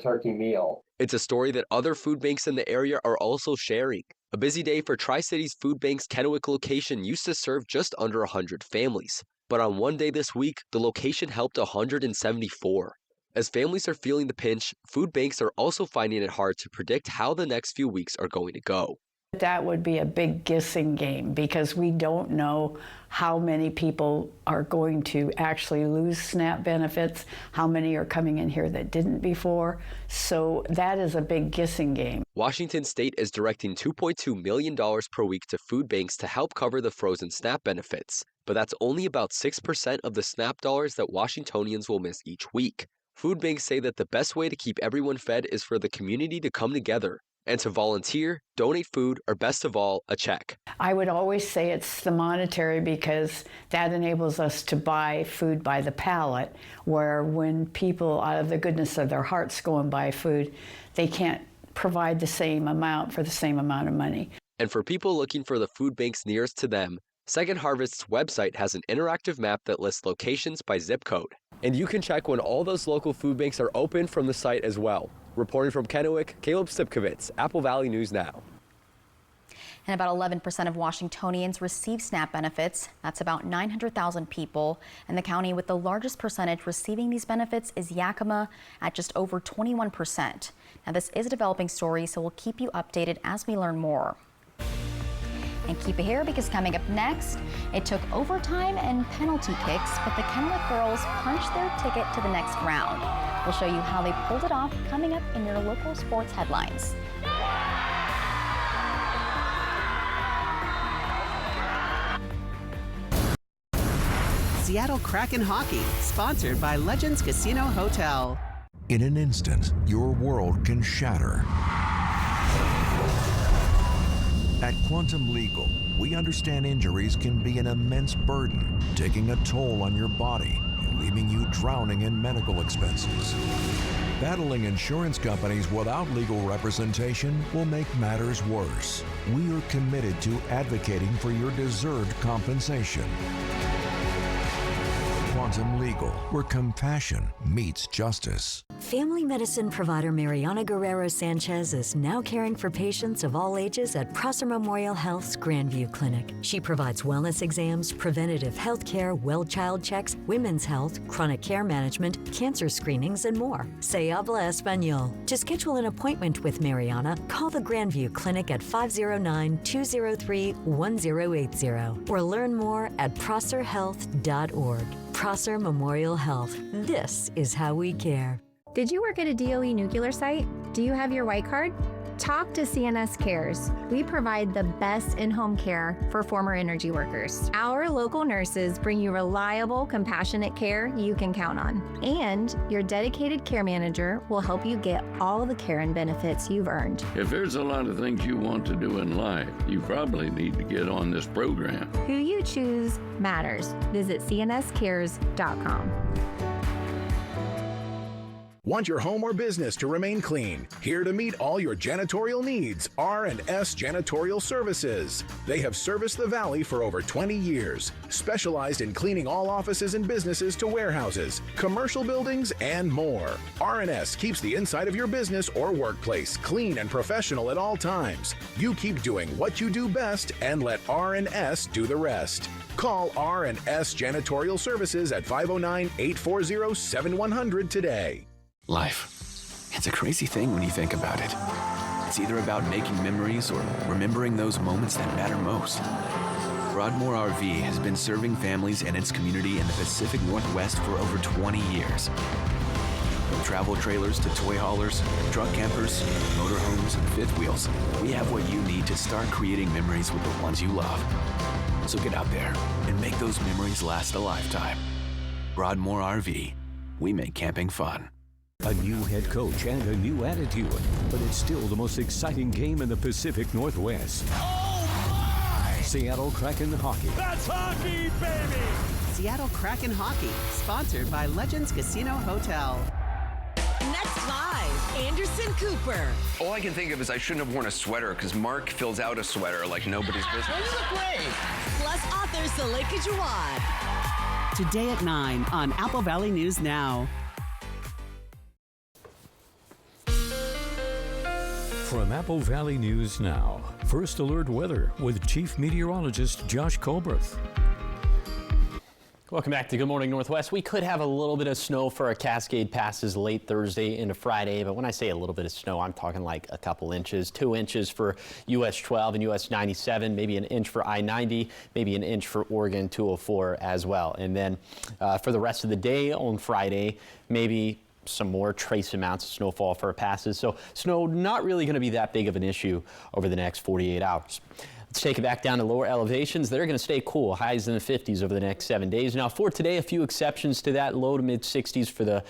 [SPEAKER 16] turkey meal.
[SPEAKER 4] It's a story that other food banks in the area are also sharing. A busy day for Tri-Cities Food Bank's Kennewick location used to serve just under 100 families. But on one day this week, the location helped 174. As families are feeling the pinch, food banks are also finding it hard to predict how the next few weeks are going to go.
[SPEAKER 18] That would be a big guessing game because we don't know how many people are going to actually lose SNAP benefits, how many are coming in here that didn't before. So that is a big guessing game.
[SPEAKER 4] Washington State is directing $2.2 million per week to food banks to help cover the frozen SNAP benefits. But that's only about 6% of the SNAP dollars that Washingtonians will miss each week. Food banks say that the best way to keep everyone fed is for the community to come together and to volunteer, donate food, or best of all, a check.
[SPEAKER 18] I would always say it's the monetary because that enables us to buy food by the pallet, where when people out of the goodness of their hearts go and buy food, they can't provide the same amount for the same amount of money.
[SPEAKER 4] And for people looking for the food banks nearest to them, Second Harvest's website has an interactive map that lists locations by zip code. And you can check when all those local food banks are open from the site as well. Reporting from Kennewick, Caleb Stipkovitz, Apple Valley News Now.
[SPEAKER 3] And about 11% of Washingtonians receive SNAP benefits. That's about 900,000 people. And the county with the largest percentage receiving these benefits is Yakima at just over 21%. Now, this is a developing story, so we'll keep you updated as we learn more. And keep it here because coming up next, it took overtime and penalty kicks, but the Kennewick girls punched their ticket to the next round. We'll show you how they pulled it off coming up in your local sports headlines.
[SPEAKER 30] Seattle Kraken Hockey, sponsored by Legends Casino Hotel.
[SPEAKER 19] In an instant, your world can shatter. At Quantum Legal, we understand injuries can be an immense burden, taking a toll on your body and leaving you drowning in medical expenses. Battling insurance companies without legal representation will make matters worse. We are committed to advocating for your deserved compensation. Quantum Legal, where compassion meets justice.
[SPEAKER 21] Family medicine provider Mariana Guerrero Sanchez is now caring for patients of all ages at Prosser Memorial Health's Grandview Clinic. She provides wellness exams, preventative health care, well child checks, women's health, chronic care management, cancer screenings, and more. Se habla español. To schedule an appointment with Mariana, call the Grandview Clinic at 509-203-1080 or learn more at prosserhealth.org. Prosser Memorial Health. This is how we care.
[SPEAKER 23] Did you work at a DOE nuclear site? Do you have your white card? Talk to CNS Cares. We provide the best in-home care for former energy workers. Our local nurses bring you reliable, compassionate care you can count on. And your dedicated care manager will help you get all the care and benefits you've earned.
[SPEAKER 24] If there's a lot of things you want to do in life, you probably need to get on this program.
[SPEAKER 23] Who you choose matters. Visit cnscares.com.
[SPEAKER 26] Want your home or business to remain clean? Here to meet all your janitorial needs, R&S Janitorial Services. They have serviced the Valley for over 20 years, specialized in cleaning all offices and businesses to warehouses, commercial buildings, and more. R&S keeps the inside of your business or workplace clean and professional at all times. You keep doing what you do best and let R&S do the rest. Call R&S Janitorial Services at 509-840-7100 today.
[SPEAKER 27] Life. It's a crazy thing when you think about it. It's either about making memories or remembering those moments that matter most. Broadmoor RV has been serving families and its community in the Pacific Northwest for over 20 years. From travel trailers to toy haulers, truck campers, motorhomes, and fifth wheels, we have what you need to start creating memories with the ones you love. So get out there and make those memories last a lifetime. Broadmoor RV. We make camping fun.
[SPEAKER 1] A new head coach and a new attitude, but it's still the most exciting game in the Pacific Northwest.
[SPEAKER 5] Oh my!
[SPEAKER 1] Seattle Kraken Hockey.
[SPEAKER 5] That's hockey, baby!
[SPEAKER 30] Seattle Kraken Hockey, sponsored by Legends Casino Hotel.
[SPEAKER 6] Next Live, Anderson Cooper.
[SPEAKER 29] All I can think of is I shouldn't have worn a sweater because Mark fills out a sweater like nobody's business.
[SPEAKER 6] You look great. Plus author Saleka Jawad.
[SPEAKER 30] Today at 9 on Apple Valley News Now.
[SPEAKER 1] From Apple Valley News Now, First Alert Weather with Chief Meteorologist Josh Colbreth.
[SPEAKER 2] Welcome back to Good Morning Northwest. We could have a little bit of snow for our Cascade passes late Thursday into Friday, but when I say a little bit of snow, I'm talking like a couple inches, 2 inches for US 12 and US 97, maybe an inch for I-90, maybe an inch for Oregon 204 as well. And then for the rest of the day on Friday, maybe some more trace amounts of snowfall for our passes. So snow not really going to be that big of an issue over the next 48 hours. Let's take it back down to lower elevations. They're going to stay cool, highs in the 50s over the next 7 days. Now for today, a few exceptions to that, low to mid 60s for the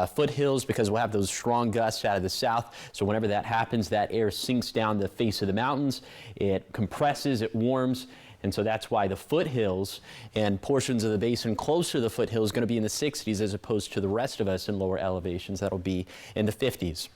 [SPEAKER 2] foothills because we'll have those strong gusts out of the south. So whenever that happens, that air sinks down the face of the mountains. It compresses, it warms. And so that's why the foothills and portions of the basin closer to the foothills are going to be in the 60s as opposed to the rest of us in lower elevations. That'll be in the 50s.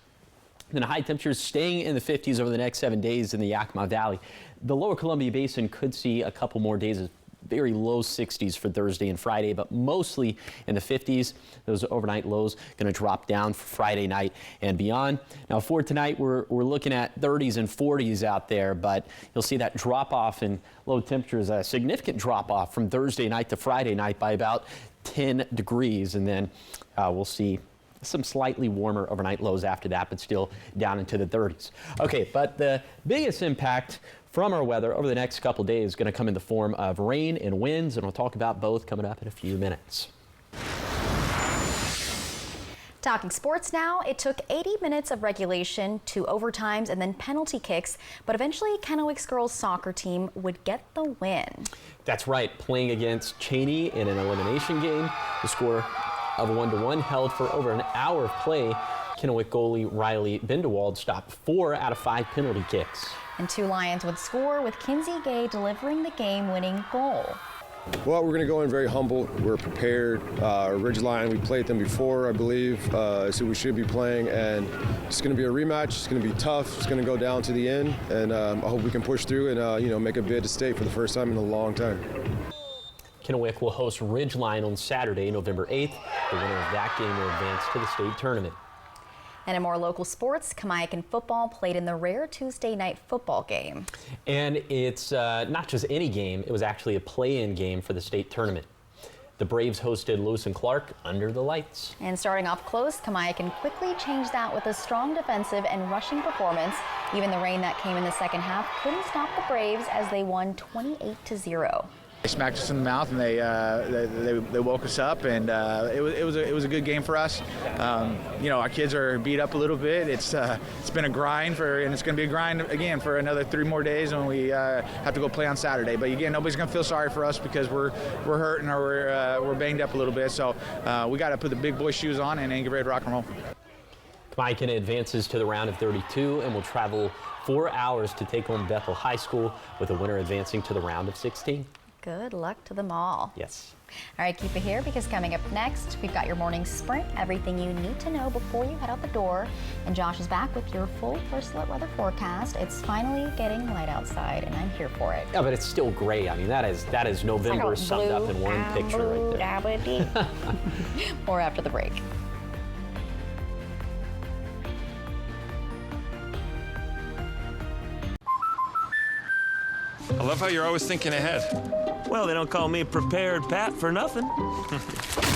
[SPEAKER 2] Then high temperatures staying in the 50s over the next 7 days in the Yakima Valley. The lower Columbia Basin could see a couple more days of very low 60s for Thursday and Friday, but mostly in the 50s. Those overnight lows going to drop down for Friday night and beyond. Now for tonight, we're looking at 30s and 40s out there, but you'll see that drop off in low temperatures, a significant drop off from Thursday night to Friday night by about 10 degrees. And then we'll see some slightly warmer overnight lows after that, but still down into the 30s. Okay, but the biggest impact from our weather over the next couple days is going to come in the form of rain and winds, and we'll talk about both coming up in a few minutes.
[SPEAKER 3] Talking sports now, it took 80 minutes of regulation to overtimes and then penalty kicks, but eventually Kennewick's girls soccer team would get the win.
[SPEAKER 2] That's right, playing against Cheney in an elimination game. The score of 1-1 held for over an hour of play. Kennewick goalie Riley Bindewald stopped 4 out of 5 penalty kicks.
[SPEAKER 3] And 2 Lions would score with Kinsey Gay delivering the game-winning goal.
[SPEAKER 7] Well, we're going to go in very humble. We're prepared. Ridgeline, we played them before, I believe, so we should be playing. And it's going to be a rematch. It's going to be tough. It's going to go down to the end. And I hope we can push through and make a bid to state for the first time in a long time.
[SPEAKER 2] Kennewick will host Ridgeline on Saturday, November 8th. The winner of that game will advance to the state tournament.
[SPEAKER 3] And in more local sports, Kamiakin football played in the rare Tuesday night football game.
[SPEAKER 2] And it's not just any game, it was actually a play-in game for the state tournament. The Braves hosted Lewis and Clark under the lights. And
[SPEAKER 3] starting off close, Kamiakin quickly changed that with a strong defensive and rushing performance. Even the rain that came in the second half couldn't stop the Braves as they won 28-0.
[SPEAKER 8] They smacked us in the mouth and they woke us up, and it was a good game for us. Our kids are beat up a little bit. It's been a grind and it's going to be a grind again for another 3 more days when we have to go play on Saturday. But again, nobody's going to feel sorry for us because we're hurting or we're banged up a little bit. So we got to put the big boy shoes on and get ready to rock and roll.
[SPEAKER 2] Kamiakin advances to the round of 32 and will travel 4 hours to take on Bethel High School, with the winner advancing to the round of 16.
[SPEAKER 3] Good luck to them all.
[SPEAKER 2] Yes.
[SPEAKER 3] All right, keep it here because coming up next, we've got your morning sprint, everything you need to know before you head out the door. And Josh is back with your full First Alert weather forecast. It's finally getting light outside, and I'm here for it.
[SPEAKER 2] Yeah, but it's still gray. I mean, that is November
[SPEAKER 3] like
[SPEAKER 2] summed up in one picture right there.
[SPEAKER 3] More after the break.
[SPEAKER 9] I love how you're always thinking ahead.
[SPEAKER 10] Well, they don't call me Prepared Pat for nothing.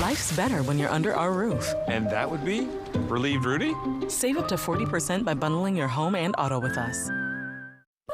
[SPEAKER 11] Life's better when you're under our roof.
[SPEAKER 9] And that would be Relieved Rudy?
[SPEAKER 11] Save up to 40% by bundling your home and auto with us.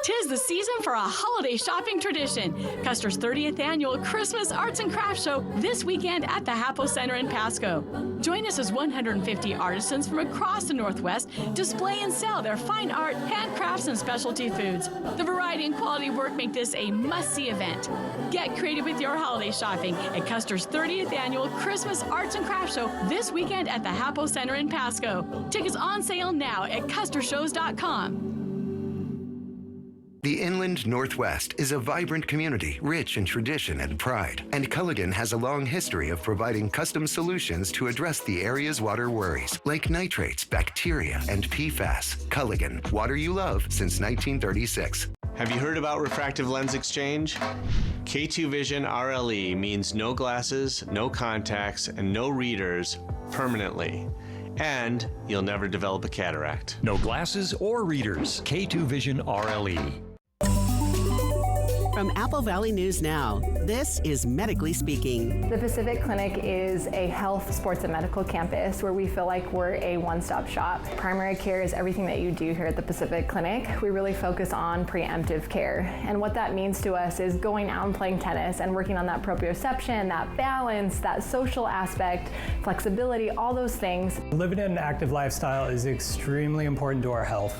[SPEAKER 12] 'Tis the season for a holiday shopping tradition. Custer's 30th annual Christmas Arts and Crafts Show this weekend at the Hapo Center in Pasco. Join us as 150 artisans from across the Northwest display and sell their fine art, handcrafts, and specialty foods. The variety and quality work make this a must-see event. Get creative with your holiday shopping at Custer's 30th annual Christmas Arts and Crafts Show this weekend at the Hapo Center in Pasco. Tickets on sale now at custershows.com.
[SPEAKER 13] The Inland Northwest is a vibrant community, rich in tradition and pride. And Culligan has a long history of providing custom solutions to address the area's water worries, like nitrates, bacteria, and PFAS. Culligan, water you love since 1936.
[SPEAKER 14] Have you heard about refractive lens exchange? K2 Vision RLE means no glasses, no contacts, and no readers permanently. And you'll never develop a cataract.
[SPEAKER 1] No glasses or readers. K2 Vision RLE.
[SPEAKER 30] From Apple Valley News Now, this is Medically Speaking.
[SPEAKER 15] The Pacific Clinic is a health, sports, and medical campus where we feel like we're a one-stop shop. Primary care is everything that you do here at the Pacific Clinic. We really focus on preemptive care. And what that means to us is going out and playing tennis and working on that proprioception, that balance, that social aspect, flexibility, all those things.
[SPEAKER 16] Living an active lifestyle is extremely important to our health.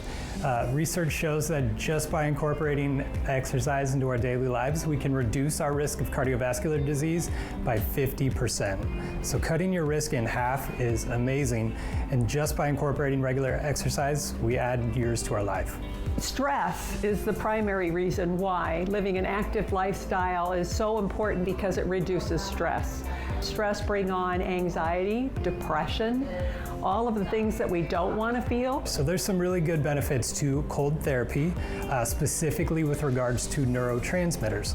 [SPEAKER 16] Research shows that just by incorporating exercise into our daily lives, we can reduce our risk of cardiovascular disease by 50%. So cutting your risk in half is amazing. And just by incorporating regular exercise, we add years to our life.
[SPEAKER 17] Stress is the primary reason why living an active lifestyle is so important, because it reduces stress. Stress brings on anxiety, depression, all of the things that we don't want to feel.
[SPEAKER 16] So there's some really good benefits to cold therapy, specifically with regards to neurotransmitters.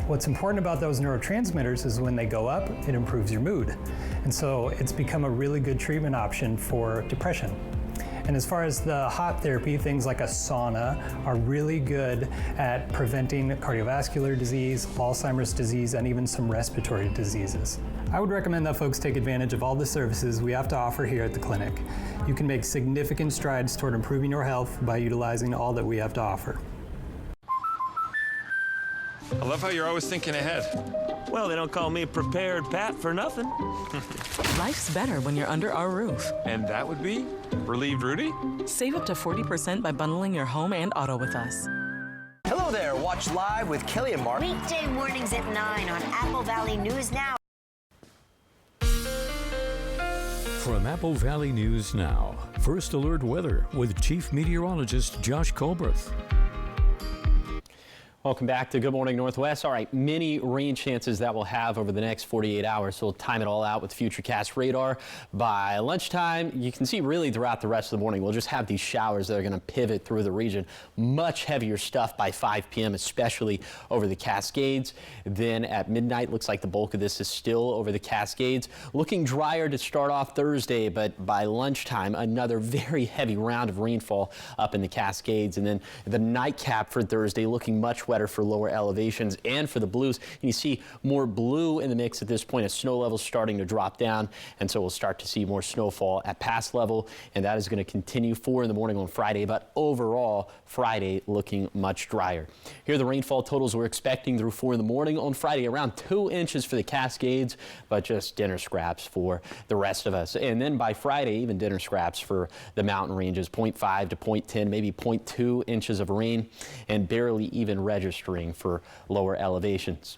[SPEAKER 16] What's important about those neurotransmitters is when they go up, it improves your mood. And so it's become a really good treatment option for depression. And as far as the hot therapy, things like a sauna are really good at preventing cardiovascular disease, Alzheimer's disease, and even some respiratory diseases. I would recommend that folks take advantage of all the services we have to offer here at the clinic. You can make significant strides toward improving your health by utilizing all that we have to offer.
[SPEAKER 9] I love how you're always thinking ahead.
[SPEAKER 10] Well, they don't call me Prepared Pat for nothing.
[SPEAKER 11] Life's better when you're under our roof.
[SPEAKER 9] And that would be Relieved Rudy?
[SPEAKER 11] Save up to 40% by bundling your home and auto with us.
[SPEAKER 20] Hello there. Watch live with Kelly and Mark.
[SPEAKER 22] Weekday mornings at 9 on Apple Valley News Now.
[SPEAKER 1] From Apple Valley News Now, First Alert Weather with Chief Meteorologist Josh Colberth.
[SPEAKER 2] Welcome back to Good Morning Northwest. All right, many rain chances that we'll have over the next 48 hours, so we'll time it all out with Futurecast radar. By lunchtime, you can see really throughout the rest of the morning, we'll just have these showers that are going to pivot through the region. Much heavier stuff by 5 p.m., especially over the Cascades. Then at midnight, looks like the bulk of this is still over the Cascades. Looking drier to start off Thursday, but by lunchtime, another very heavy round of rainfall up in the Cascades. And then the nightcap for Thursday looking much wetter for lower elevations and for the blues. And you see more blue in the mix at this point as snow levels starting to drop down, and so we'll start to see more snowfall at pass level, and that is going to continue 4 in the morning on Friday, but overall Friday looking much drier. Here are the rainfall totals we're expecting through 4 in the morning on Friday. Around 2 inches for the Cascades, but just dinner scraps for the rest of us. And then by Friday, even dinner scraps for the mountain ranges, 0.5 to 0.10, maybe 0.2 inches of rain, and barely even registering for lower elevations.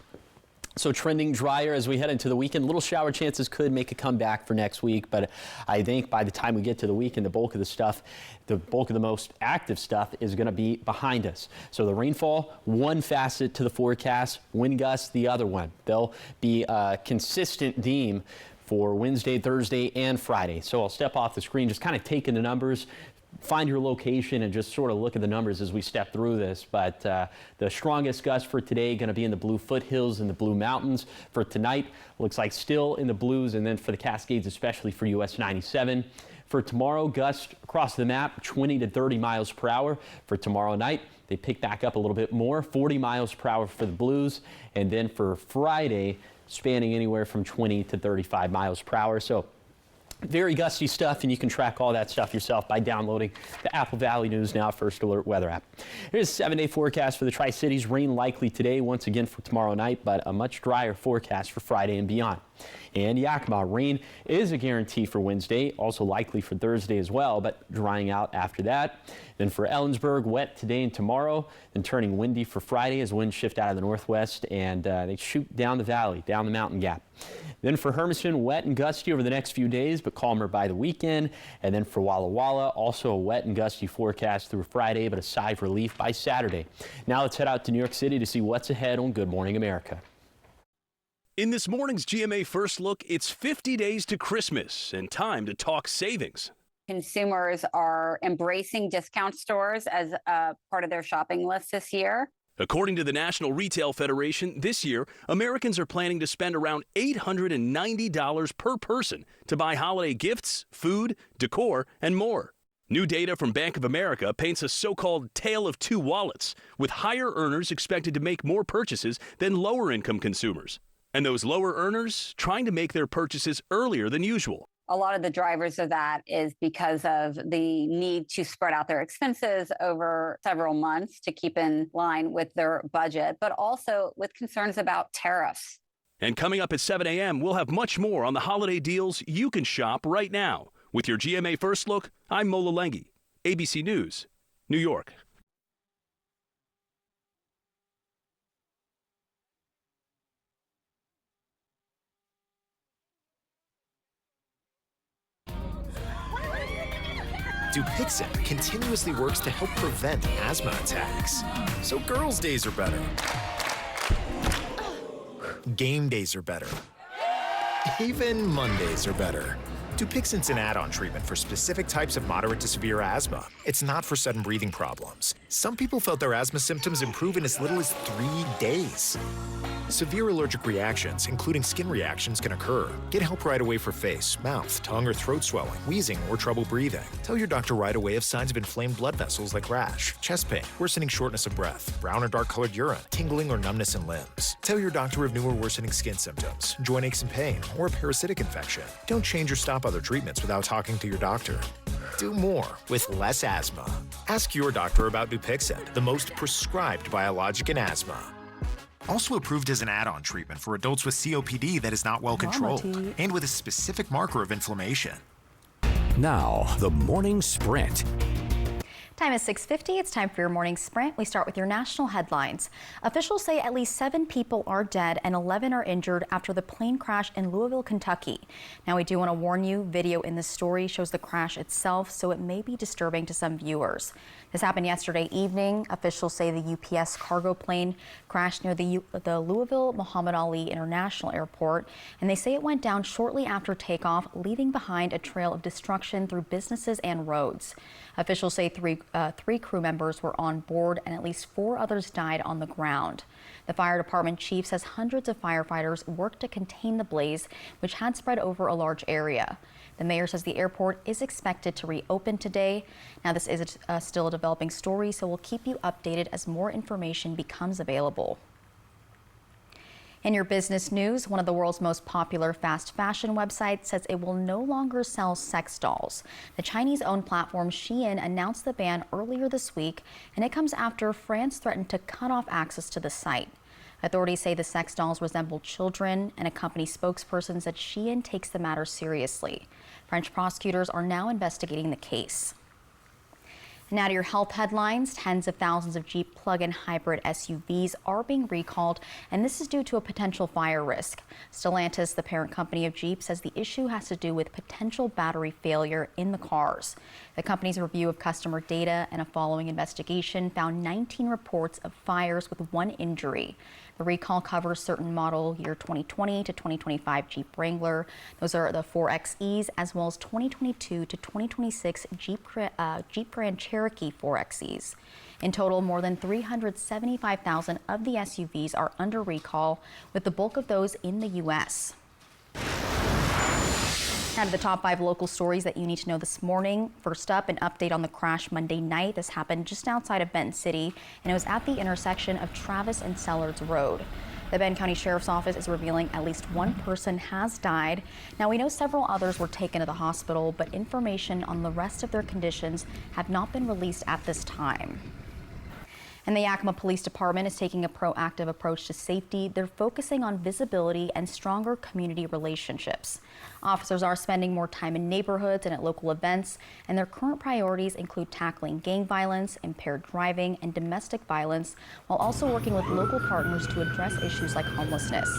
[SPEAKER 2] So trending drier as we head into the weekend. Little shower chances could make a comeback for next week, but I think by the time we get to the weekend, the bulk of the most active stuff is going to be behind us. So the rainfall, one facet to the forecast, wind gusts, the other one. They'll be a consistent theme for Wednesday, Thursday, and Friday. So I'll step off the screen, just kind of take in the numbers, find your location, and just sort of look at the numbers as we step through this. But the strongest gust for today going to be in the Blue Foothills and the Blue Mountains. For tonight, looks like still in the Blues, and then for the Cascades, especially for US 97. For tomorrow, gusts across the map, 20 to 30 miles per hour. For tomorrow night, they pick back up a little bit more, 40 miles per hour for the Blues. And then for Friday, spanning anywhere from 20 to 35 miles per hour. So Very gusty stuff, and you can track all that stuff yourself by downloading the Apple Valley News Now First Alert weather app. Here's a 7-day forecast for the Tri-Cities. Rain likely today, once again for tomorrow night, but a much drier forecast for Friday and beyond. And Yakima, rain is a guarantee for Wednesday, also likely for Thursday as well, but drying out after that. Then for Ellensburg, wet today and tomorrow, then turning windy for Friday as winds shift out of the northwest and they shoot down the valley, down the mountain gap. Then for Hermiston, wet and gusty over the next few days, but calmer by the weekend. And then for Walla Walla, also a wet and gusty forecast through Friday, but a sigh of relief by Saturday. Now let's head out to New York City to see what's ahead on Good Morning America.
[SPEAKER 4] In this morning's GMA First Look, it's 50 days to Christmas and time to talk savings.
[SPEAKER 18] Consumers are embracing discount stores as a part of their shopping list this year.
[SPEAKER 4] According to the National Retail Federation, this year, Americans are planning to spend around $890 per person to buy holiday gifts, food, decor, and more. New data from Bank of America paints a so-called tale of two wallets, with higher earners expected to make more purchases than lower-income consumers. And those lower earners trying to make their purchases earlier than usual.
[SPEAKER 18] A lot of the drivers of that is because of the need to spread out their expenses over several months to keep in line with their budget, but also with concerns about tariffs.
[SPEAKER 4] And coming up at 7 a.m., we'll have much more on the holiday deals you can shop right now. With your GMA First Look, I'm Mola Lengi, ABC News, New York.
[SPEAKER 19] Dupixent continuously works to help prevent asthma attacks. So girls' days are better. Game days are better. Even Mondays are better. Dupixent's an add-on treatment for specific types of moderate to severe asthma. It's not for sudden breathing problems. Some people felt their asthma symptoms improve in as little as 3 days. Severe allergic reactions, including skin reactions, can occur. Get help right away for face, mouth, tongue, or throat swelling, wheezing, or trouble breathing. Tell your doctor right away if signs of inflamed blood vessels like rash, chest pain, worsening shortness of breath, brown or dark-colored urine, tingling or numbness in limbs. Tell your doctor of new or worsening skin symptoms, joint aches and pain, or a parasitic infection. Don't change or stop other treatments without talking to your doctor. Do more with less asthma. Ask your doctor about Dupixent, the most prescribed biologic in asthma. Also approved as an add-on treatment for adults with COPD that is not well controlled and with a specific marker of inflammation.
[SPEAKER 1] Now, the morning sprint.
[SPEAKER 3] Time is 6:50. It's time for your morning sprint. We start with your national headlines. Officials say at least 7 people are dead and 11 are injured after the plane crash in Louisville, Kentucky. Now, we do want to warn you, video in the story shows the crash itself, so it may be disturbing to some viewers. This happened yesterday evening. Officials say the UPS cargo plane crashed near the Louisville Muhammad Ali International Airport, and they say it went down shortly after takeoff, leaving behind a trail of destruction through businesses and roads. Officials say three crew members were on board and at least 4 others died on the ground. The fire department chief says hundreds of firefighters worked to contain the blaze, which had spread over a large area. The mayor says the airport is expected to reopen today. Now, this is still a developing story, so we'll keep you updated as more information becomes available. In your business news, one of the world's most popular fast fashion websites says it will no longer sell sex dolls. The Chinese-owned platform Shein announced the ban earlier this week, and it comes after France threatened to cut off access to the site. Authorities say the sex dolls resemble children, and a company spokesperson said Shein takes the matter seriously. French prosecutors are now investigating the case. Now to your health headlines. Tens of thousands of Jeep plug-in hybrid SUVs are being recalled, and this is due to a potential fire risk. Stellantis, the parent company of Jeep, says the issue has to do with potential battery failure in the cars. The company's review of customer data and a following investigation found 19 reports of fires with 1 injury. The recall covers certain model year 2020 to 2025 Jeep Wrangler. Those are the 4XEs, as well as 2022 to 2026 Jeep Grand Cherokee 4XEs. In total, more than 375,000 of the SUVs are under recall, with the bulk of those in the U.S. Now to the top 5 local stories that you need to know this morning. First up, an update on the crash Monday night. This happened just outside of Benton City, and it was at the intersection of Travis and Sellards Road. The Bend County Sheriff's Office is revealing at least one person has died. Now, we know several others were taken to the hospital, but information on the rest of their conditions have not been released at this time. And the Yakima Police Department is taking a proactive approach to safety. They're focusing on visibility and stronger community relationships. Officers are spending more time in neighborhoods and at local events, and their current priorities include tackling gang violence, impaired driving, and domestic violence, while also working with local partners to address issues like homelessness.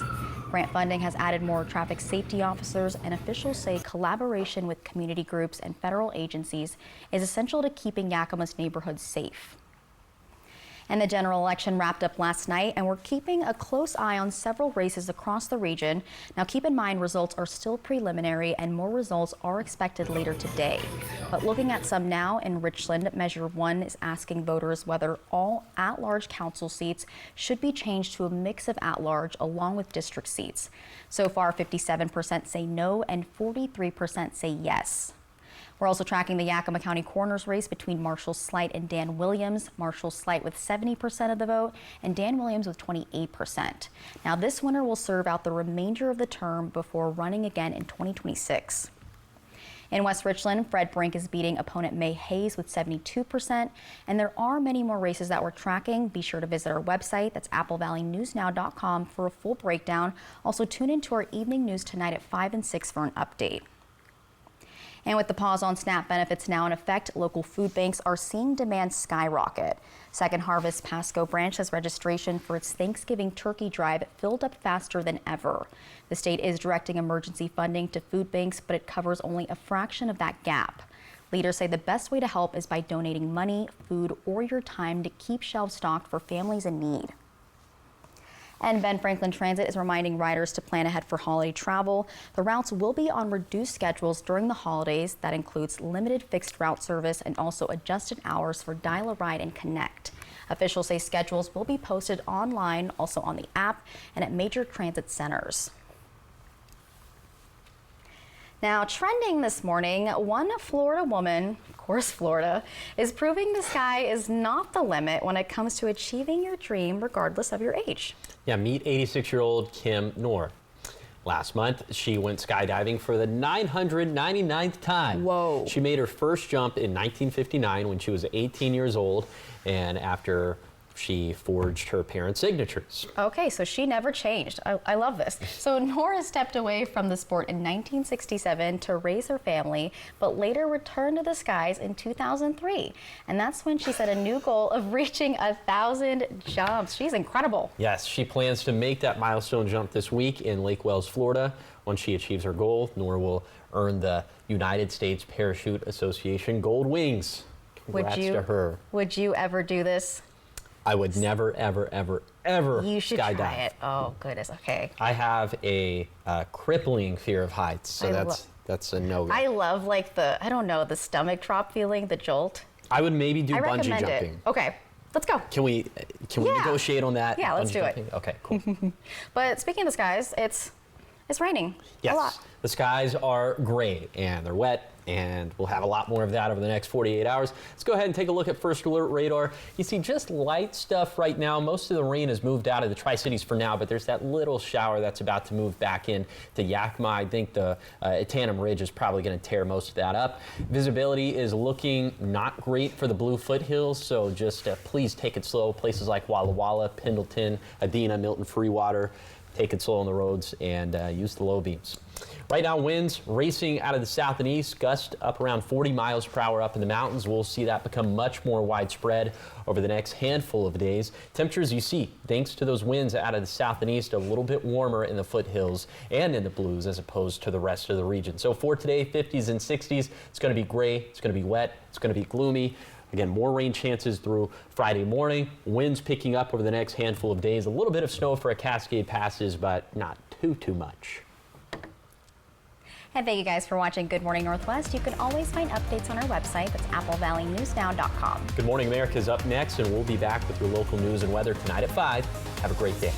[SPEAKER 3] Grant funding has added more traffic safety officers, and officials say collaboration with community groups and federal agencies is essential to keeping Yakima's neighborhoods safe. And the general election wrapped up last night, and we're keeping a close eye on several races across the region. Now, keep in mind, results are still preliminary and more results are expected later today. But looking at some now, in Richland, Measure 1 is asking voters whether all at-large council seats should be changed to a mix of at-large along with district seats. So far, 57% say no and 43% say yes. We're also tracking the Yakima County Coroner's race between Marshall Slight and Dan Williams. Marshall Slight with 70% of the vote and Dan Williams with 28%. Now, this winner will serve out the remainder of the term before running again in 2026. In West Richland, Fred Brink is beating opponent May Hayes with 72%, and there are many more races that we're tracking. Be sure to visit our website, that's applevalleyNewsNow.com, for a full breakdown. Also, tune into our evening news tonight at 5 and 6 for an update. And with the pause on SNAP benefits now in effect, local food banks are seeing demand skyrocket. Second Harvest Pasco branch has registration for its Thanksgiving turkey drive filled up faster than ever. The state is directing emergency funding to food banks, but it covers only a fraction of that gap. Leaders say the best way to help is by donating money, food, or your time to keep shelves stocked for families in need. And Ben Franklin Transit is reminding riders to plan ahead for holiday travel. The routes will be on reduced schedules during the holidays. That includes limited fixed route service and also adjusted hours for Dial a Ride and Connect. Officials say schedules will be posted online, also on the app and at major transit centers. Now, trending this morning, one Florida woman, of course Florida, is proving the sky is not the limit when it comes to achieving your dream regardless of your age.
[SPEAKER 2] Yeah, meet 86-year-old Kim Knorr. Last month, she went skydiving for the 999th time.
[SPEAKER 3] Whoa.
[SPEAKER 2] She made her first jump in 1959 when she was 18 years old, and after she forged her parents' signatures.
[SPEAKER 3] Okay, so she never changed. I love this. So Nora stepped away from the sport in 1967 to raise her family, but later returned to the skies in 2003. And that's when she set a new goal of reaching 1,000 jumps. She's incredible.
[SPEAKER 2] Yes, she plans to make that milestone jump this week in Lake Wales, Florida. Once she achieves her goal, Nora will earn the United States Parachute Association Gold Wings. Congrats to her.
[SPEAKER 3] Would you ever do this?
[SPEAKER 2] I would never, ever, ever, ever
[SPEAKER 3] You should
[SPEAKER 2] skydive.
[SPEAKER 3] try it. Oh, goodness. Okay.
[SPEAKER 2] I have a crippling fear of heights, so that's a no-go.
[SPEAKER 3] I love like the stomach drop feeling, the jolt.
[SPEAKER 2] I would maybe do
[SPEAKER 3] I
[SPEAKER 2] bungee
[SPEAKER 3] recommend
[SPEAKER 2] jumping.
[SPEAKER 3] it. Okay, let's go.
[SPEAKER 2] Can we negotiate on that?
[SPEAKER 3] Yeah, let's
[SPEAKER 2] bungee
[SPEAKER 3] do
[SPEAKER 2] jumping?
[SPEAKER 3] it.
[SPEAKER 2] Okay, cool.
[SPEAKER 3] But speaking of the skies, it's raining
[SPEAKER 2] Yes,
[SPEAKER 3] a lot.
[SPEAKER 2] the skies are gray and they're wet, and we'll have a lot more of that over the next 48 hours. Let's go ahead and take a look at First Alert Radar. You see just light stuff right now. Most of the rain has moved out of the Tri-Cities for now, but there's that little shower that's about to move back in to Yakima. I think the Tanum Ridge is probably going to tear most of that up. Visibility is looking not great for the Blue Foothills, so just please take it slow. Places like Walla Walla, Pendleton, Adena, Milton, Freewater. Take it slow on the roads and use the low beams. Right now, winds racing out of the south and east, gust up around 40 miles per hour up in the mountains. We'll see that become much more widespread over the next handful of days. Temperatures you see, thanks to those winds out of the south and east, a little bit warmer in the foothills and in the Blues as opposed to the rest of the region. So for today, 50s and 60s, it's going to be gray, it's going to be wet, it's going to be gloomy. Again, more rain chances through Friday morning. Winds picking up over the next handful of days. A little bit of snow for a Cascade passes, but not too much.
[SPEAKER 3] And thank you guys for watching Good Morning Northwest. You can always find updates on our website. That's applevalleyNewsNow.com.
[SPEAKER 2] Good Morning America is up next, and we'll be back with your local news and weather tonight at 5. Have a great day.